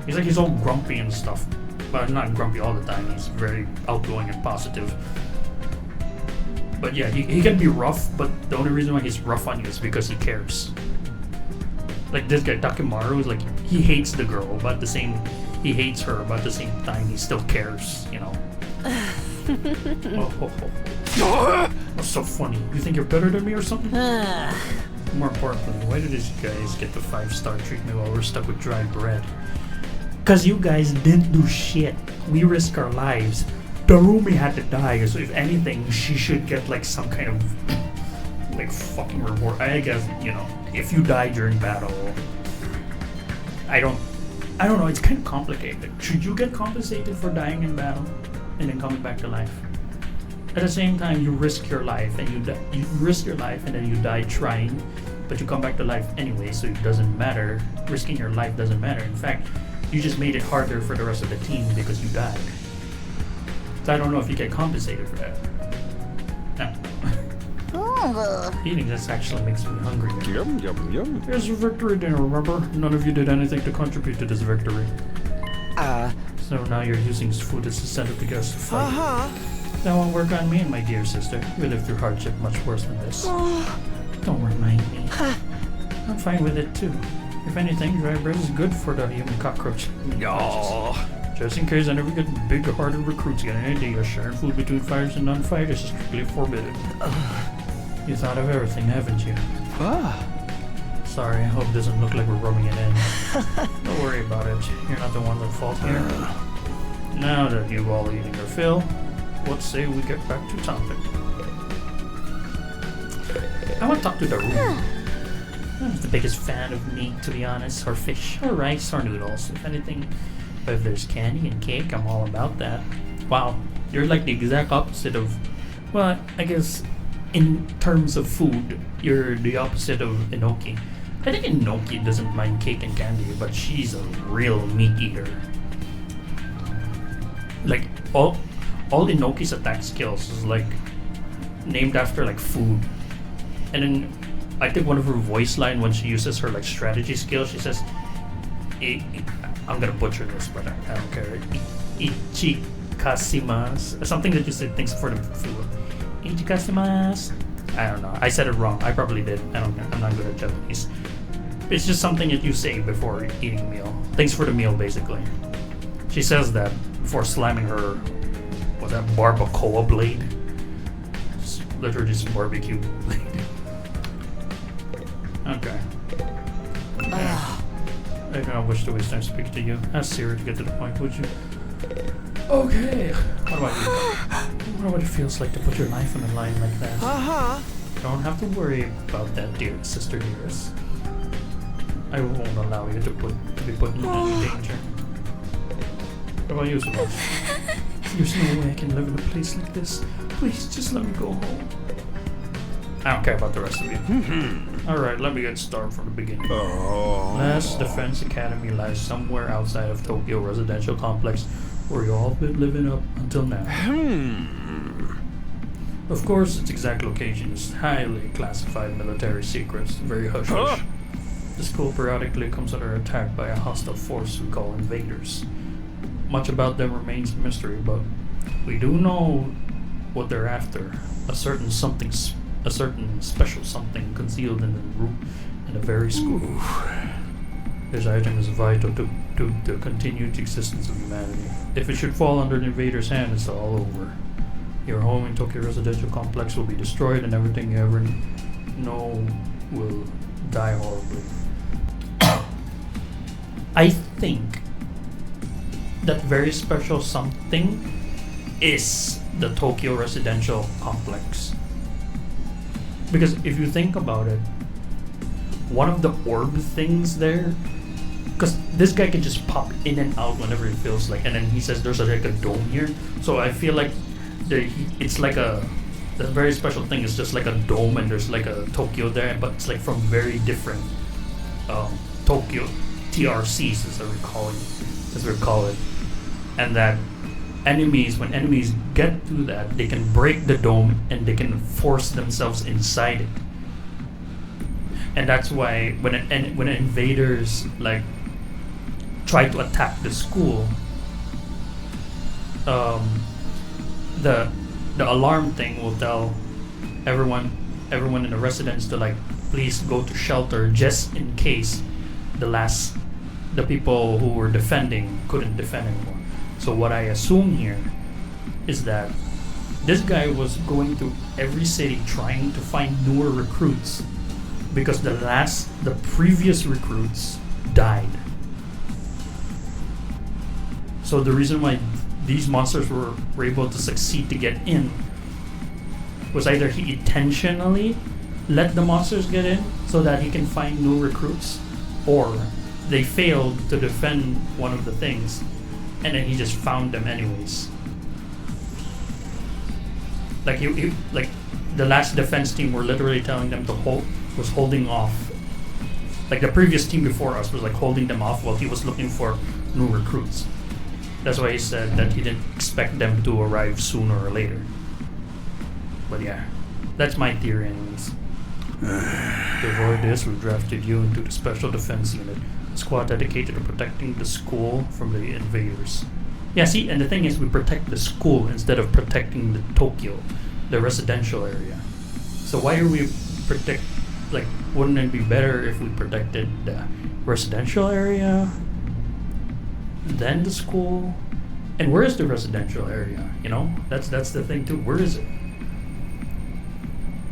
He's all grumpy and stuff. But not grumpy all the time. He's very outgoing and positive. But yeah, he can be rough, but the only reason why he's rough on you is because he cares. Like this guy, Takimaru, is like, he hates the girl, but he hates her, but at the same time, he still cares, you know. What's so funny? You think you're better than me or something? More importantly, why did these guys get the 5-star treatment while we're stuck with dry bread? Because you guys didn't do shit. We risked our lives. Darumi had to die, so if anything, she should get like some kind of like fucking reward. I guess, you know, if you die during battle, I don't know, it's kind of complicated. Should you get compensated for dying in battle and then coming back to life? At the same time, you risk your life and you risk your life and then you die trying, but you come back to life anyway, so it doesn't matter. Risking your life doesn't matter. In fact, you just made it harder for the rest of the team because you died. So I don't know if you get compensated for that. No. Eating this actually makes me hungry. Yum, yum, yum. Here's your victory dinner, remember? None of you did anything to contribute to this victory. So now you're using food as incentive to get us to fight. That won't work on me, my dear sister. We lived through hardship much worse than this. Don't remind me. I'm fine with it too. If anything, dry bread is good for the human cockroach. Just in case any of you big-hearted recruits get any idea, sharing food between fighters and non-fighters is strictly forbidden. You thought of everything, haven't you? Sorry, I hope it doesn't look like we're rubbing it in. Don't worry about it. You're not the one at fault here. Now that you've all eaten your fill, what say we get back to topic? I want to talk to Daruma. I'm the biggest fan of meat, to be honest, or fish, or rice, or noodles, if anything. But if there's candy and cake, I'm all about that. Wow, you're like the exact opposite of... Well, I guess in terms of food, you're the opposite of Inoki. I think Inoki doesn't mind cake and candy, but she's a real meat eater. Like, all Inoki's attack skills is like named after like food. And then I think one of her voice line when she uses her like strategy skill, she says, I'm gonna butcher this, but I don't care. Ichikasimasu. Something that you say thanks for the food. Ichikasimasu. I don't know. I said it wrong. I probably did. I'm not good at Japanese. It's just something that you say before eating a meal. Thanks for the meal, basically. She says that before slamming her, what's that, barbacoa blade? It's literally just a barbecue blade. Okay. I do not wish to waste time speaking to you. Ask Siri to get to the point, would you? Okay. What about you? I wonder what it feels like to put your life on the line like that. Don't have to worry about that, dear sister dearest. I won't allow you to be put in any danger. What about you, Samantha? There's no way I can live in a place like this. Please, just let me go home. I don't care about the rest of you. Alright, let me get started from the beginning. Last Defense Academy lies somewhere outside of Tokyo Residential Complex, where you all been living up until now. Of course, its exact location is highly classified military secrets, very hush-hush. The school periodically comes under attack by a hostile force we call invaders. Much about them remains a mystery, but we do know what they're after. A certain special something concealed in the very school. This item is vital to the continued existence of humanity. If it should fall under the invader's hand, it's all over. Your home in Tokyo Residential Complex will be destroyed, and everything you ever know will die horribly. I think that very special something is the Tokyo Residential Complex. Because if you think about it, one of the orb things there, because this guy can just pop in and out whenever he feels like, and then he says there's like a dome here, so I feel like it's like the very special thing is just like a dome, and there's like a Tokyo there, but it's like from very different Tokyo TRCs as we call it, and that when enemies get to that, they can break the dome and they can force themselves inside it. And that's why when invaders like try to attack the school, the alarm thing will tell everyone in the residence to like please go to shelter, just in case the people who were defending couldn't defend anymore. So what I assume here is that this guy was going to every city trying to find newer recruits, because the previous recruits died. So the reason why these monsters were able to succeed to get in was either he intentionally let the monsters get in so that he can find new recruits, or they failed to defend one of the things and then he just found them anyways. Like he like the last defense team were literally telling them to holding off. Like the previous team before us was like holding them off while he was looking for new recruits. That's why he said that he didn't expect them to arrive sooner or later. But yeah, that's my theory anyways. To avoid this, we drafted you into the Special Defense Unit, a squad dedicated to protecting the school from the invaders. Yeah, see, and the thing is, we protect the school instead of protecting the Tokyo, the residential area. So why are we wouldn't it be better if we protected the residential area, then the school? And where is the residential area? You know, that's the thing too. Where is it?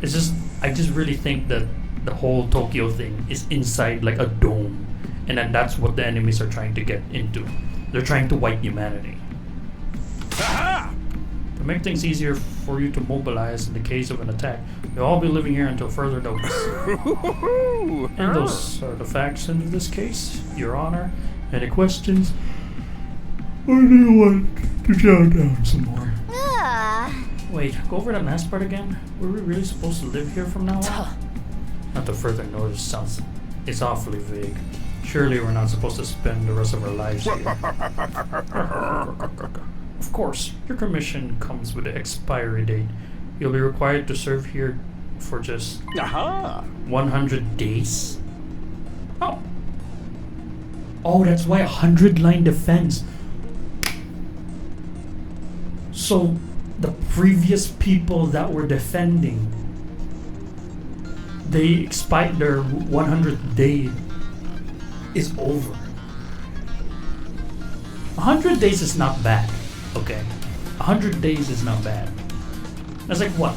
It's just, I just really think that the whole Tokyo thing is inside like a dome, and then that's what the enemies are trying to get into. They're trying to wipe humanity. Aha! To make things easier for you to mobilize in the case of an attack, you'll all be living here until further notice. And those are the facts in this case, Your Honor. Any questions? Or do you want to jot down some more? Wait, go over that last part again. Were we really supposed to live here from now on? Not the further notice sounds... It's awfully vague. Surely we're not supposed to spend the rest of our lives here. Of course, your commission comes with an expiry date. You'll be required to serve here for just 100 days. Oh. Oh, that's why 100-line defense. So, the previous people that were defending, they expired, their 100th day is over. 100 days is not bad, okay? 100 days is not bad. That's like what?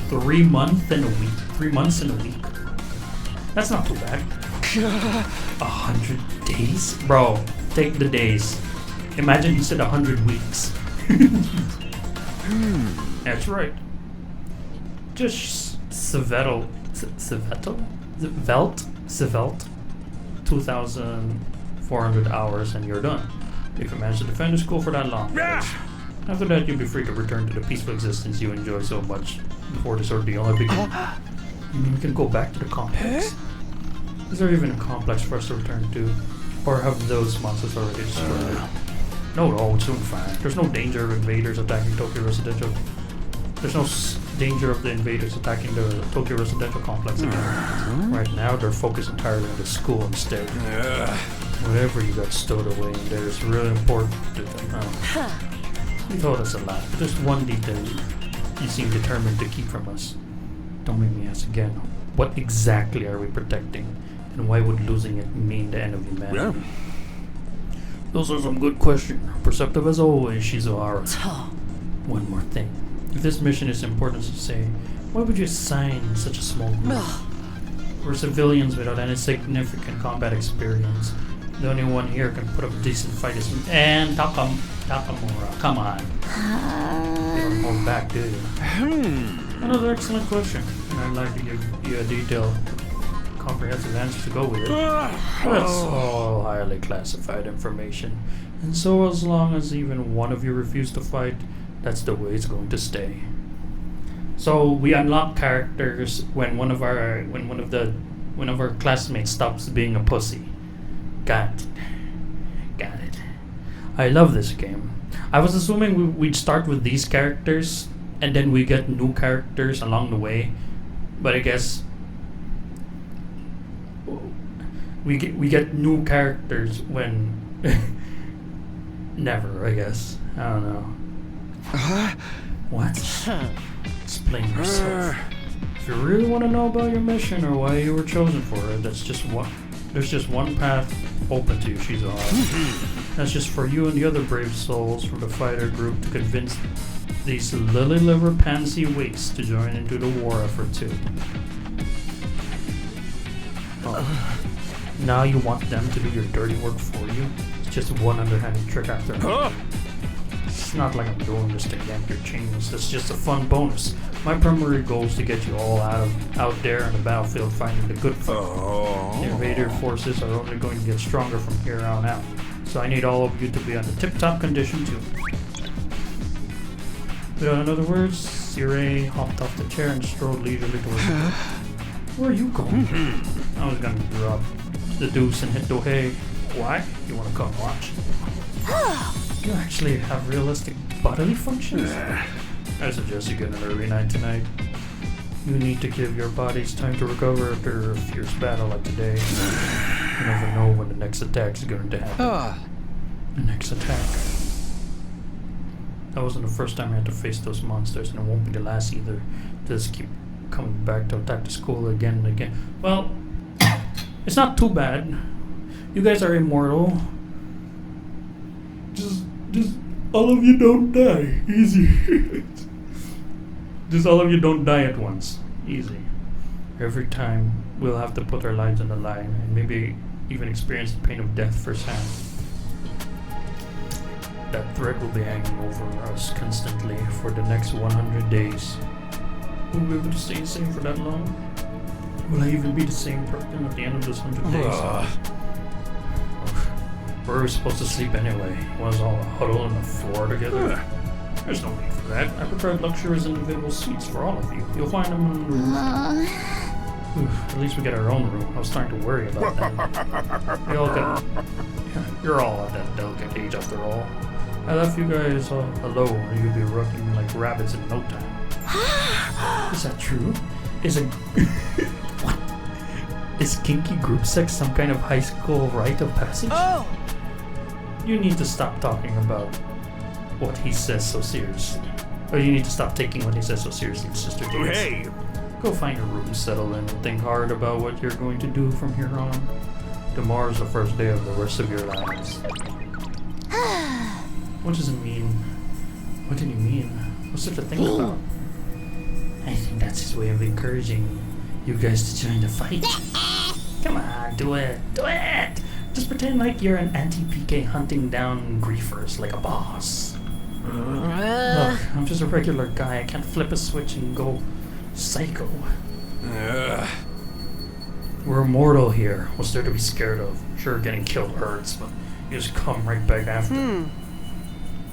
3 months and a week. 3 months and a week. That's not too bad. 100 days? Bro, take the days. Imagine you said 100 weeks. That's right. Just Svelte, 2,400 hours and you're done. If you manage to defend the school for that long. After that, you'll be free to return to the peaceful existence you enjoy so much before this ordeal begins. We can go back to the complex. Is there even a complex for us to return to? Or have those monsters already destroyed it? No, it's doing fine. There's no danger of invaders attacking Tokyo Residential. There's no danger of the invaders attacking the Tokyo Residential complex again. Right now, they're focused entirely on the school instead. Whatever you got stowed away in there is really important to them. You told us a lot, but there's one detail you seem determined to keep from us. Don't make me ask again. What exactly are we protecting? And why would losing it mean the end of humanity? Those are some good questions. Perceptive as always, Shizuhara. One more thing. If this mission is important to say, why would you assign such a small group? We're civilians without any significant combat experience. The only one here can put up a decent fight is... And Takamura, come on. You don't hold back, do you? Another excellent question, and I'd like to give you a detailed, comprehensive answer to go with it. That's all highly classified information, and so as long as even one of you refuse to fight, that's the way it's going to stay. So we unlock characters when one of our classmates stops being a pussy. Got it. I love this game. I was assuming we'd start with these characters and then we get new characters along the way, but I guess we get new characters when never. I guess I don't know. What? Explain yourself. If you really want to know about your mission or why you were chosen for it, there's just one path open to you, Shizuhara. That's just for you and the other brave souls from the fighter group to convince these lily liver pansy wastes to join into the war effort too. Oh. Now you want them to do your dirty work for you? It's just one underhanded trick after another. It's not like I'm doing this to yank your chains. That's just a fun bonus. My primary goal is to get you all out there on the battlefield fighting the good fight. The invader forces are only going to get stronger from here on out. So I need all of you to be on the tip-top condition too. In other words, Sirei hopped off the chair and strode leisurely towards the door. Where are you going? I was gonna drop the deuce and hit Dohei. Why? You wanna come watch? You actually have realistic bodily functions? I suggest you get an early night tonight. You need to give your bodies time to recover after a fierce battle like today. You never know when the next attack is going to happen. The next attack. That wasn't the first time I had to face those monsters, and it won't be the last either. Just keep coming back to attack the school again and again. Well, it's not too bad. You guys are immortal. Just all of you don't die. Easy. Just all of you don't die at once. Easy. Every time we'll have to put our lives on the line and maybe even experience the pain of death firsthand. That threat will be hanging over us constantly for the next 100 days. Will we be able to stay the same for that long? Will I even be the same person at the end of those 100 days? Where are we supposed to sleep anyway? Was all huddle on the floor together? There's no need for that. I prepared luxurious individual suites for all of you. You'll find them in the room. At least we get our own room. I was starting to worry about that. You're all at that delicate age after all. I left you guys alone and you'll be rocking like rabbits in no time. Is that true? Is it... What? Is kinky group sex some kind of high school rite of passage? Oh! You need to stop talking about what he says so seriously. Or you need to stop taking what he says so seriously, Sister James. Hey! Go find a room, settle in, and think hard about what you're going to do from here on. Tomorrow's the first day of the rest of your lives. What does it mean? What did he mean? What's there to think about? I think that's his way of encouraging you guys to join the fight. Come on, do it! Do it! Just pretend like you're an anti-PK hunting down griefers like a boss. Look, I'm just a regular guy. I can't flip a switch and go psycho. We're immortal here. What's there to be scared of? Sure, getting killed hurts, but you just come right back after.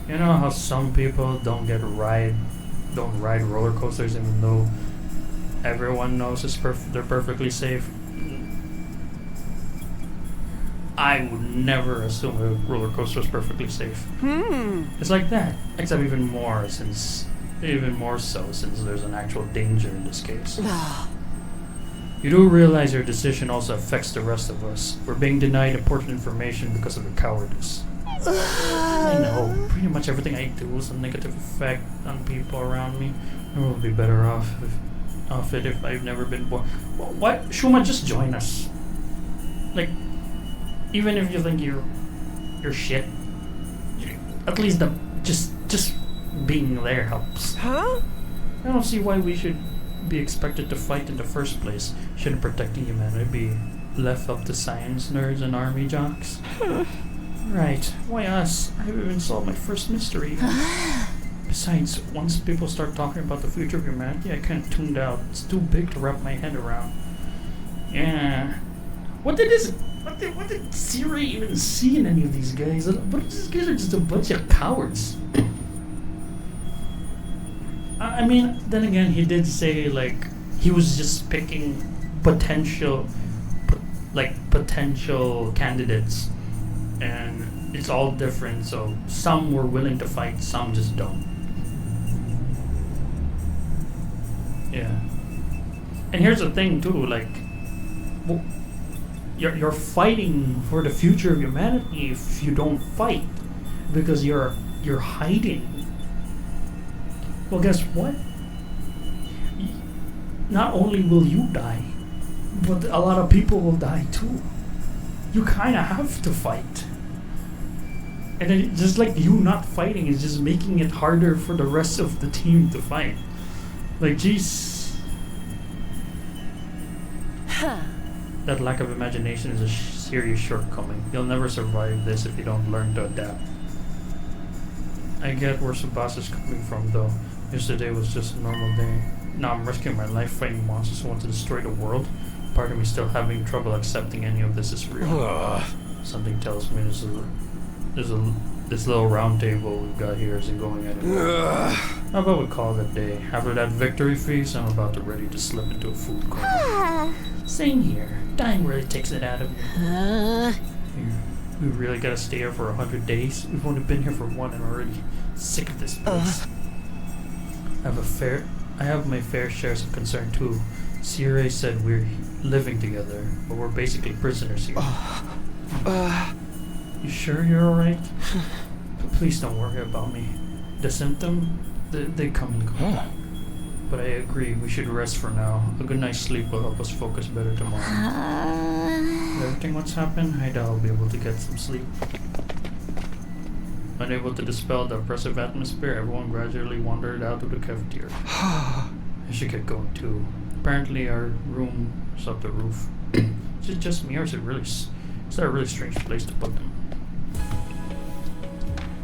You know how some people don't ride roller coasters even though everyone knows they're perfectly safe? I would never assume a roller coaster is perfectly safe. It's like that, except even more so since there's an actual danger in this case. You do realize your decision also affects the rest of us. We're being denied important information because of your cowardice. I know, pretty much everything I do has a negative effect on people around me. I will be better off it if I've never been born. What? Shuma, just join us. Like, even if you think you're shit, at least just being there helps. Huh? I don't see why we should be expected to fight in the first place. Shouldn't protecting humanity be left up to science nerds and army jocks? Right, why us? I haven't even solved my first mystery. Besides, once people start talking about the future of humanity, I kind of tuned out. It's too big to wrap my head around. Yeah. What did Siri even see in any of these guys? What if these guys are just a bunch of cowards? I mean, then again, he did say, like, he was just picking potential candidates. And it's all different, so some were willing to fight, some just don't. Yeah. And here's the thing, too, like, you're fighting for the future of humanity if you don't fight, because you're hiding. Well, guess what? Not only will you die, but a lot of people will die too. You kind of have to fight. And then just like you not fighting is just making it harder for the rest of the team to fight. Like, jeez. That lack of imagination is a serious shortcoming. You'll never survive this if you don't learn to adapt. I get where Tsubasa is coming from, though. Yesterday was just a normal day. Now I'm risking my life fighting monsters who want to destroy the world. Part of me still having trouble accepting any of this is real. Something tells me this little round table we've got here isn't going anywhere. How about we call it a day? After that victory feast, I'm about to ready to slip into a food corner. Same here. Dying really takes it out of me. We really gotta stay here for 100 days? We've only been here for one and already sick of this place. I have my fair shares of concern too. Sierra said we're living together, but we're basically prisoners here. You sure you're alright? But please don't worry about me. The symptom, they come and go. but I agree, we should rest for now. A good night's sleep will help us focus better tomorrow. With everything what's happened, I doubt I'll be able to get some sleep. Unable to dispel the oppressive atmosphere, everyone gradually wandered out of the cafeteria. I should get going too. Apparently our room is up the roof. Is it just me, or is that a really strange place to put them?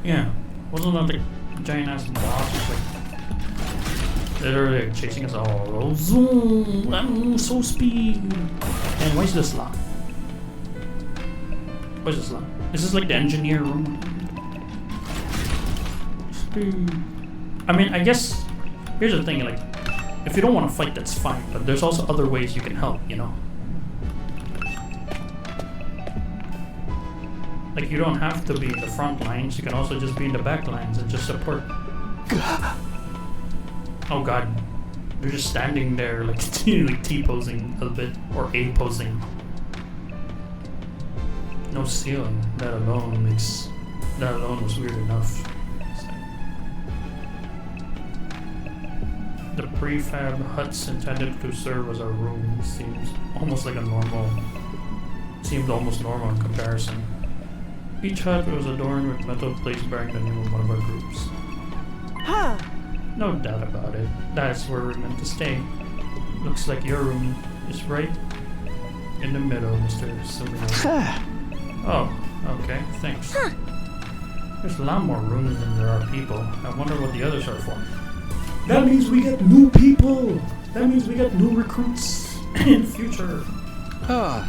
Yeah, wasn't that like a giant ass boss just like literally like chasing us all? Oh, zoom! I'm so speed! And why is this locked? Why is this locked? Is this like the engineer room? Speed. I mean, I guess here's the thing, like if you don't want to fight, that's fine, but there's also other ways you can help, you know? Like, you don't have to be in the front lines, you can also just be in the back lines and just support. Oh god. They're just standing there, like, like T-posing a bit, or A-posing. No ceiling, that alone was weird enough. The prefab huts intended to serve as our room seemed almost normal in comparison. Each hut was adorned with metal plates bearing the name of one of our groups. Huh. No doubt about it. That's where we're meant to stay. Looks like your room is right in the middle, Mr. Sumino. Oh, okay, thanks. Huh. There's a lot more rooms than there are people. I wonder what the others are for. That means we get new people! That means we get new recruits in the future. I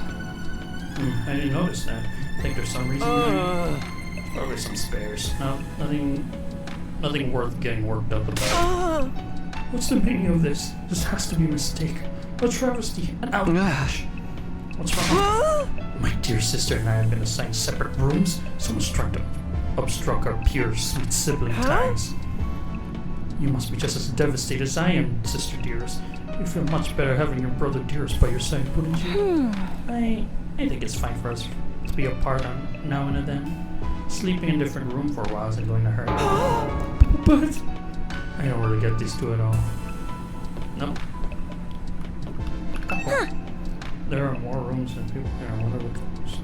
didn't notice that. I think there's some reason behind it. Probably some spares. No, nothing worth getting worked up about. What's the meaning of this? This has to be a mistake. A travesty. An outrage. What's wrong? My dear sister and I have been assigned separate rooms. Someone's trying to obstruct our pure, sweet sibling ties. You must be just as devastated as I am, sister dearest. You'd feel much better having your brother dearest by your side, wouldn't you? I think it's fine for us to be apart now and then. Sleeping in a different room for a while isn't going to hurt. But I don't really get these two at all. Nope. There are more rooms than people here. I wonder what those are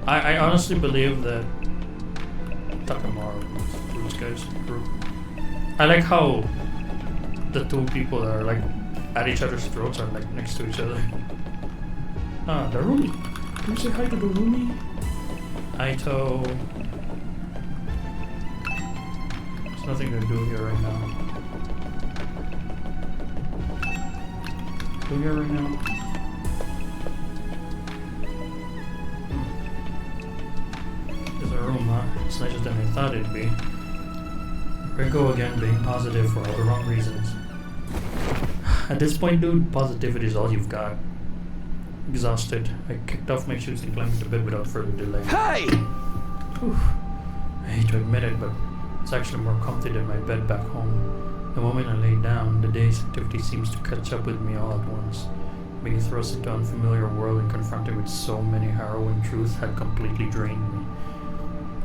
for. I honestly believe that Takamaru was those guys' group. I like how the two people that are like at each other's throats are like next to each other. The roomie. Can you say hi to the roomie? Aito. There's nothing to do here right now. Do here right now? There's a room, huh? It's nicer than I thought it'd be. Here we go again, being positive for all the wrong reasons. At this point, dude, positivity is all you've got. Exhausted, I kicked off my shoes and climbed into bed without further delay. Hey! Whew. I hate to admit it, but it's actually more comfy than my bed back home. The moment I lay down, the day's activity seems to catch up with me all at once. Being thrust into an unfamiliar world and confronted with so many harrowing truths had completely drained me.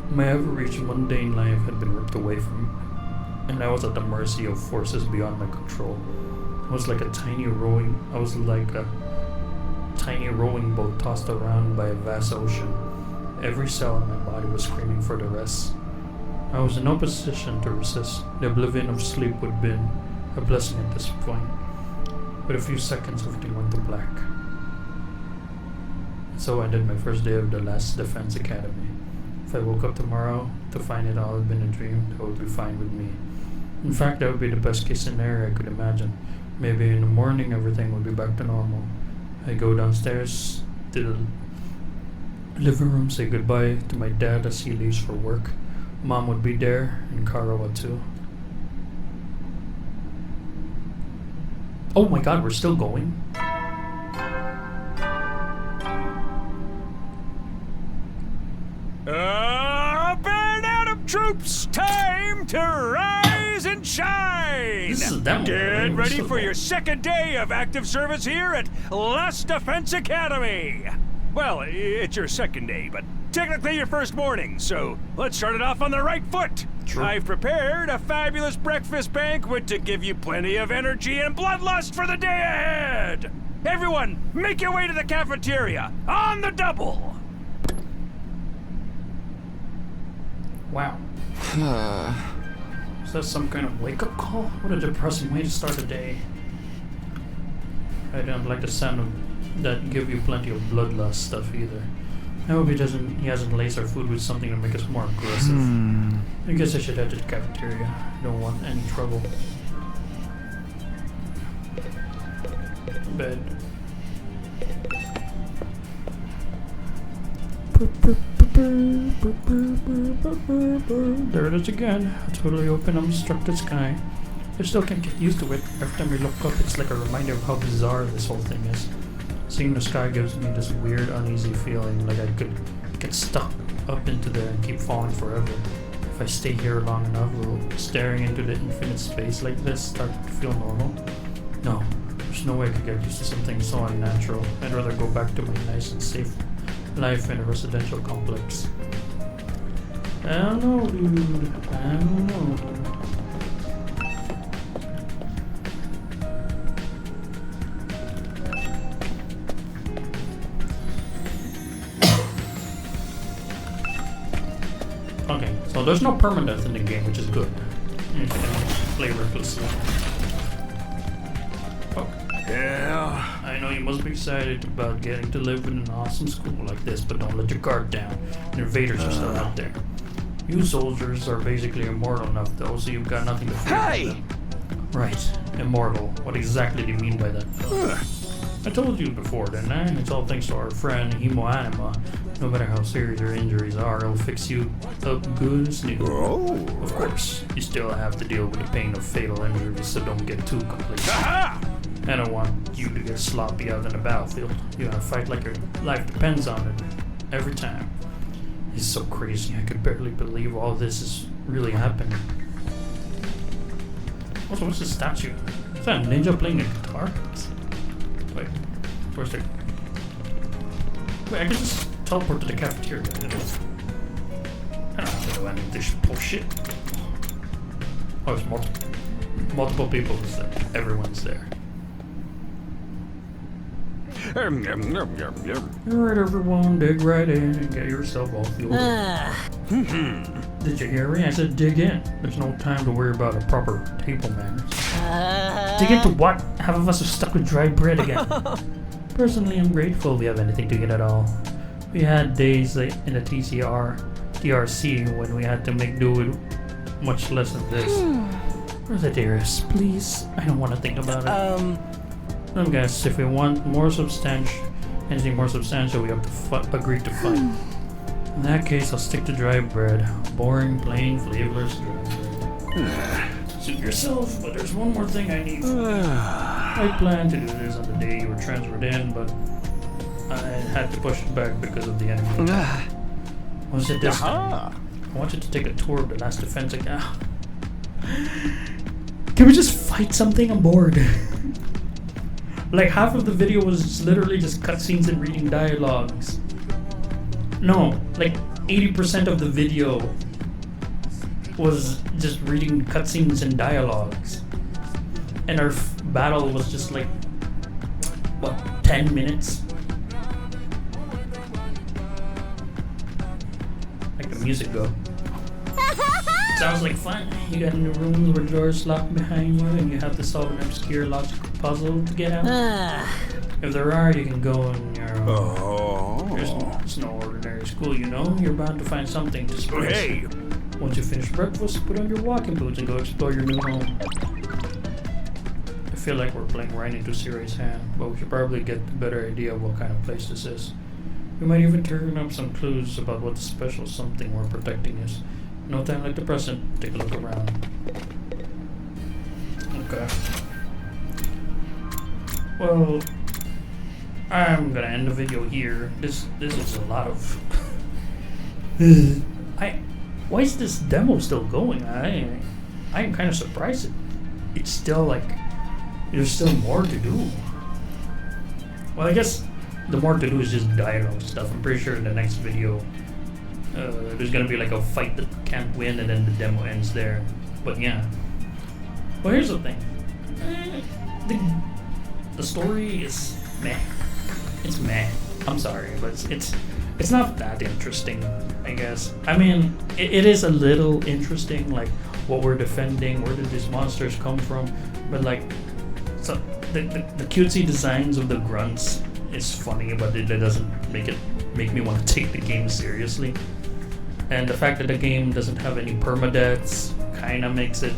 My ever-reached mundane life had been ripped away from me, and I was at the mercy of forces beyond my control. I was like a tiny rowing boat tossed around by a vast ocean. Every cell in my body was screaming for the rest. I was in no position to resist. The oblivion of sleep would have been a blessing at this point. With a few seconds, everything went to black. And so ended my first day of the last Defense Academy. If I woke up tomorrow to find it all had been a dream, that would be fine with me. In fact, that would be the best case scenario I could imagine. Maybe in the morning everything would be back to normal. I go downstairs to the living room, say goodbye to my dad as he leaves for work. Mom would be there, and Karawa too. Oh my god, we're still going? Burn out of troops! Time to rise and shine! This is a demo. Get We're ready still for going. your second day of active service here at Last Defense Academy! Well, it's your second day, but technically your first morning, so let's start it off on the right foot! True. I've prepared a fabulous breakfast banquet to give you plenty of energy and bloodlust for the day ahead! Everyone, make your way to the cafeteria, on the double! Wow. Is that some kind of wake-up call? What a depressing way to start a day. I don't like the sound of that give you plenty of bloodlust stuff either. I hope he hasn't laced our food with something to make us more aggressive. I guess I should head to the cafeteria. I don't want any trouble. Bed. There it is again. A totally open, unobstructed sky. I still can't get used to it. Every time we look up, it's like a reminder of how bizarre this whole thing is. Seeing the sky gives me this weird, uneasy feeling, like I could get stuck up into there and keep falling forever. If I stay here long enough, will staring into the infinite space like this start to feel normal? No, there's no way I could get used to something so unnatural. I'd rather go back to my nice and safe life in a residential complex. I don't know, dude. I don't know. Okay, so there's no permadeath in the game, which is good. You can play recklessly. Oh. Yeah. I know you must be excited about getting to live in an awesome school like this, but don't let your guard down. The invaders are still out there. You soldiers are basically immortal enough, though, so you've got nothing to fear. Hey! Right, immortal. What exactly do you mean by that? I told you before, didn't I? It's all thanks to our friend Hemoanima. No matter how serious your injuries are, it'll fix you up good as new. Oh. Of course, you still have to deal with the pain of fatal injuries, so don't get too complacent. Aha! I don't want you to get sloppy out in the battlefield. You gotta fight like your life depends on it. Every time. It's so crazy, I could barely believe all this is really happening. Also, what's this statue? Is that a ninja playing a guitar? Wait, where's the... Wait, I can just teleport to the cafeteria. I don't have to do any of this bullshit. Oh, there's multiple people. Everyone's there. Alright, everyone, dig right in and get yourself all fueled up. Did you hear me? I said dig in. There's no time to worry about a proper table manners. Dig into what? Half of us are stuck with dry bread again. Personally, I'm grateful we have anything to eat at all. We had days like in the TRC when we had to make do with much less than this. Where's the dearest? Please, I don't want to think about it. I guess if we want anything more substantial, we have to agree to fight. In that case, I'll stick to dry bread. Boring, plain, flavorless dry bread. Suit yourself, but there's one more thing I need. I planned to do this on the day you were transferred in, but I had to push it back because of the enemy. Was it this time? I want you to take a tour of the last defense again. Can we just fight something? I'm bored. Like half of the video was literally just cutscenes and reading dialogues. No, like 80% of the video was just reading cutscenes and dialogues. And our battle was just like, what, 10 minutes? Like the music go. Sounds like fun. You got into rooms where doors locked behind you and you have to solve an obscure logical puzzle to get out. If there are, you can go in your own. It's no ordinary school, you know. You're bound to find something to surprise. Hey! Once you finish breakfast, put on your walking boots and go explore your new home. I feel like we're playing right into Siri's hand, but we should probably get a better idea of what kind of place this is. We might even turn up some clues about what the special something we're protecting is. No time like the present. Take a look around. Okay. Well, I'm gonna end the video here. This is a lot of. Why is this demo still going? I am kind of surprised. It's still like there's still more to do. Well, I guess the more to do is just dialogue stuff. I'm pretty sure in the next video there's gonna be like a fight that can't win, and then the demo ends there. But yeah. Well, here's the thing. The story is meh. It's meh. I'm sorry, but it's not that interesting, I guess. I mean, it is a little interesting, like what we're defending, where did these monsters come from, but like, so the cutesy designs of the grunts is funny, but it doesn't make me want to take the game seriously. And the fact that the game doesn't have any permadeaths kind of makes it.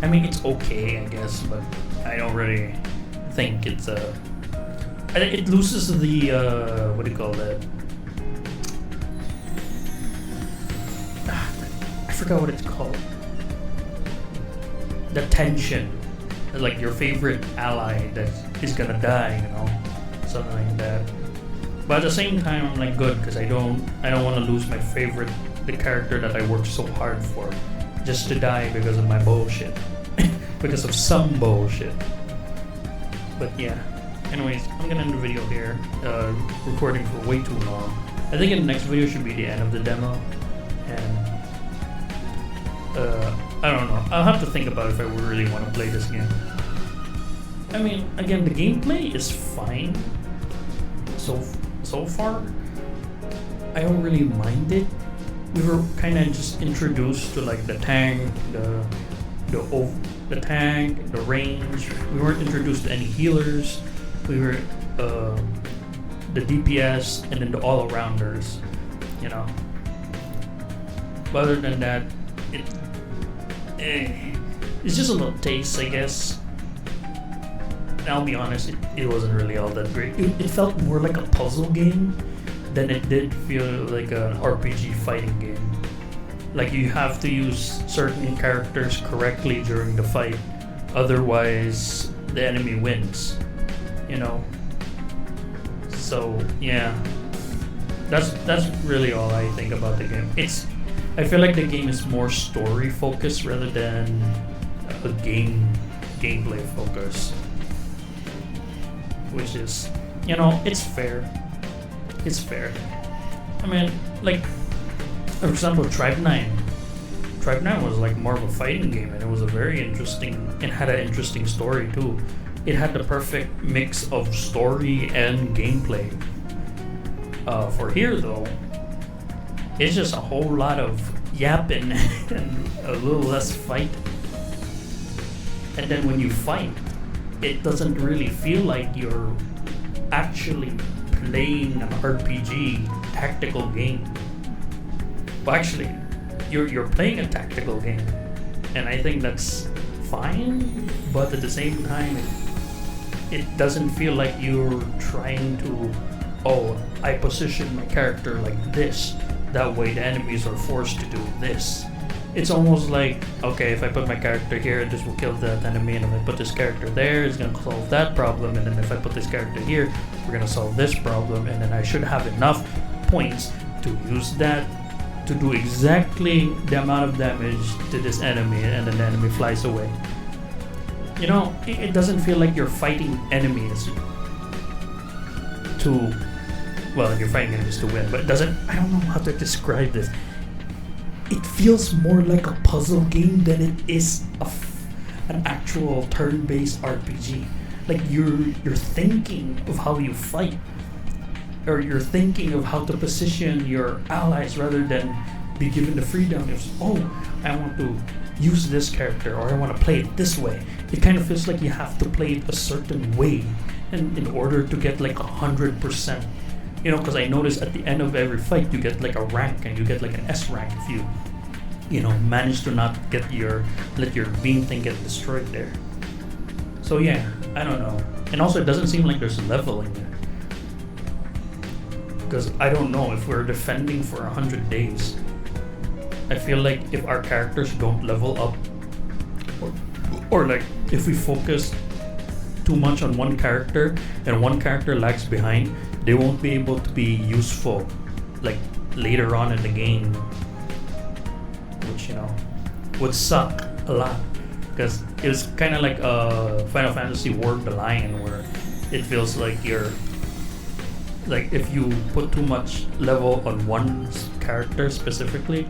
I mean, it's okay, I guess, but I don't really think it's a. It loses the what do you call that? I forgot what it's called. The tension, like your favorite ally that is gonna die, you know, something like that. But at the same time, I'm like good because I don't want to lose my favorite, the character that I worked so hard for, just to die because of my bullshit, because of some bullshit. But yeah. Anyways, I'm gonna end the video here. Recording for way too long. I think in the next video should be the end of the demo, and I don't know. I'll have to think about if I really want to play this game. I mean, again, the gameplay is fine. So far, I don't really mind it. We were kind of just introduced to like the tank, the tank, the range. We weren't introduced to any healers. We were the DPS and then the all-arounders, you know. But other than that, it's just a little taste, I guess. And I'll be honest, it wasn't really all that great. It felt more like a puzzle game than it did feel like an RPG fighting game. Like you have to use certain characters correctly during the fight, otherwise the enemy wins. You know, so yeah, that's really all I think about the game. I feel like the game is more story focused rather than a gameplay focus, which is, you know, it's fair. It's fair. I mean, like for example, Tribe 9 was like more of a fighting game, and it was a very interesting. It had an interesting story too. It had the perfect mix of story and gameplay. For here, though, it's just a whole lot of yapping and a little less fight. And then when you fight, it doesn't really feel like you're actually playing an RPG tactical game. Well, actually, you're playing a tactical game, and I think that's fine. But at the same time, it doesn't feel like you're trying to, oh, I position my character like this, that way the enemies are forced to do this. It's almost like, okay, if I put my character here, this will kill that enemy, and if I put this character there, it's gonna solve that problem, and then if I put this character here, we're gonna solve this problem, and then I should have enough points to use that to do exactly the amount of damage to this enemy, and then the enemy flies away. You know, it doesn't feel like you're fighting enemies to, well, you're fighting enemies to win, but it doesn't, I don't know how to describe this. It feels more like a puzzle game than it is an actual turn-based RPG. Like you're thinking of how you fight, or you're thinking of how to position your allies rather than be given the freedom of, oh, I want to use this character, or I want to play it this way. It kind of feels like you have to play it a certain way, and in order to get like 100%. You know, because I noticed at the end of every fight you get like a rank, and you get like an S rank if you know, manage to not let your beam thing get destroyed there. So yeah, I don't know. And also it doesn't seem like there's leveling there, because I don't know if we're defending for 100 days. I feel like if our characters don't level up, or like if we focus too much on one character and one character lags behind, they won't be able to be useful like later on in the game, which, you know, would suck a lot, because it was kind of like Final Fantasy War of the Lion, where it feels like like if you put too much level on one character specifically,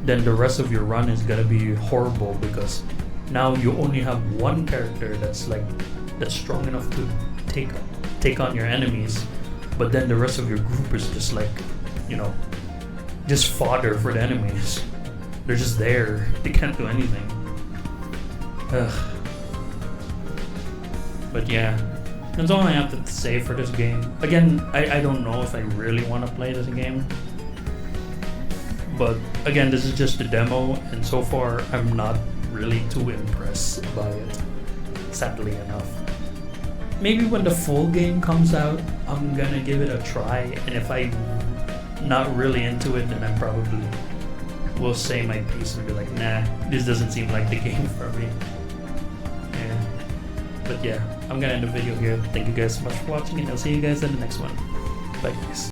then the rest of your run is gonna be horrible, because now you only have one character that's strong enough to take on your enemies, but then the rest of your group is just like, you know, just fodder for the enemies. They're just there. They can't do anything. Ugh. But yeah, that's all I have to say for this game. Again, I don't know if I really want to play this game. But again, this is just a demo, and so far I'm not really too impressed by it, sadly enough. Maybe when the full game comes out, I'm gonna give it a try, and if I'm not really into it, then I probably will say my piece and be like, nah, this doesn't seem like the game for me. Yeah. But yeah, I'm gonna end the video here. Thank you guys so much for watching, and I'll see you guys in the next one. Bye guys.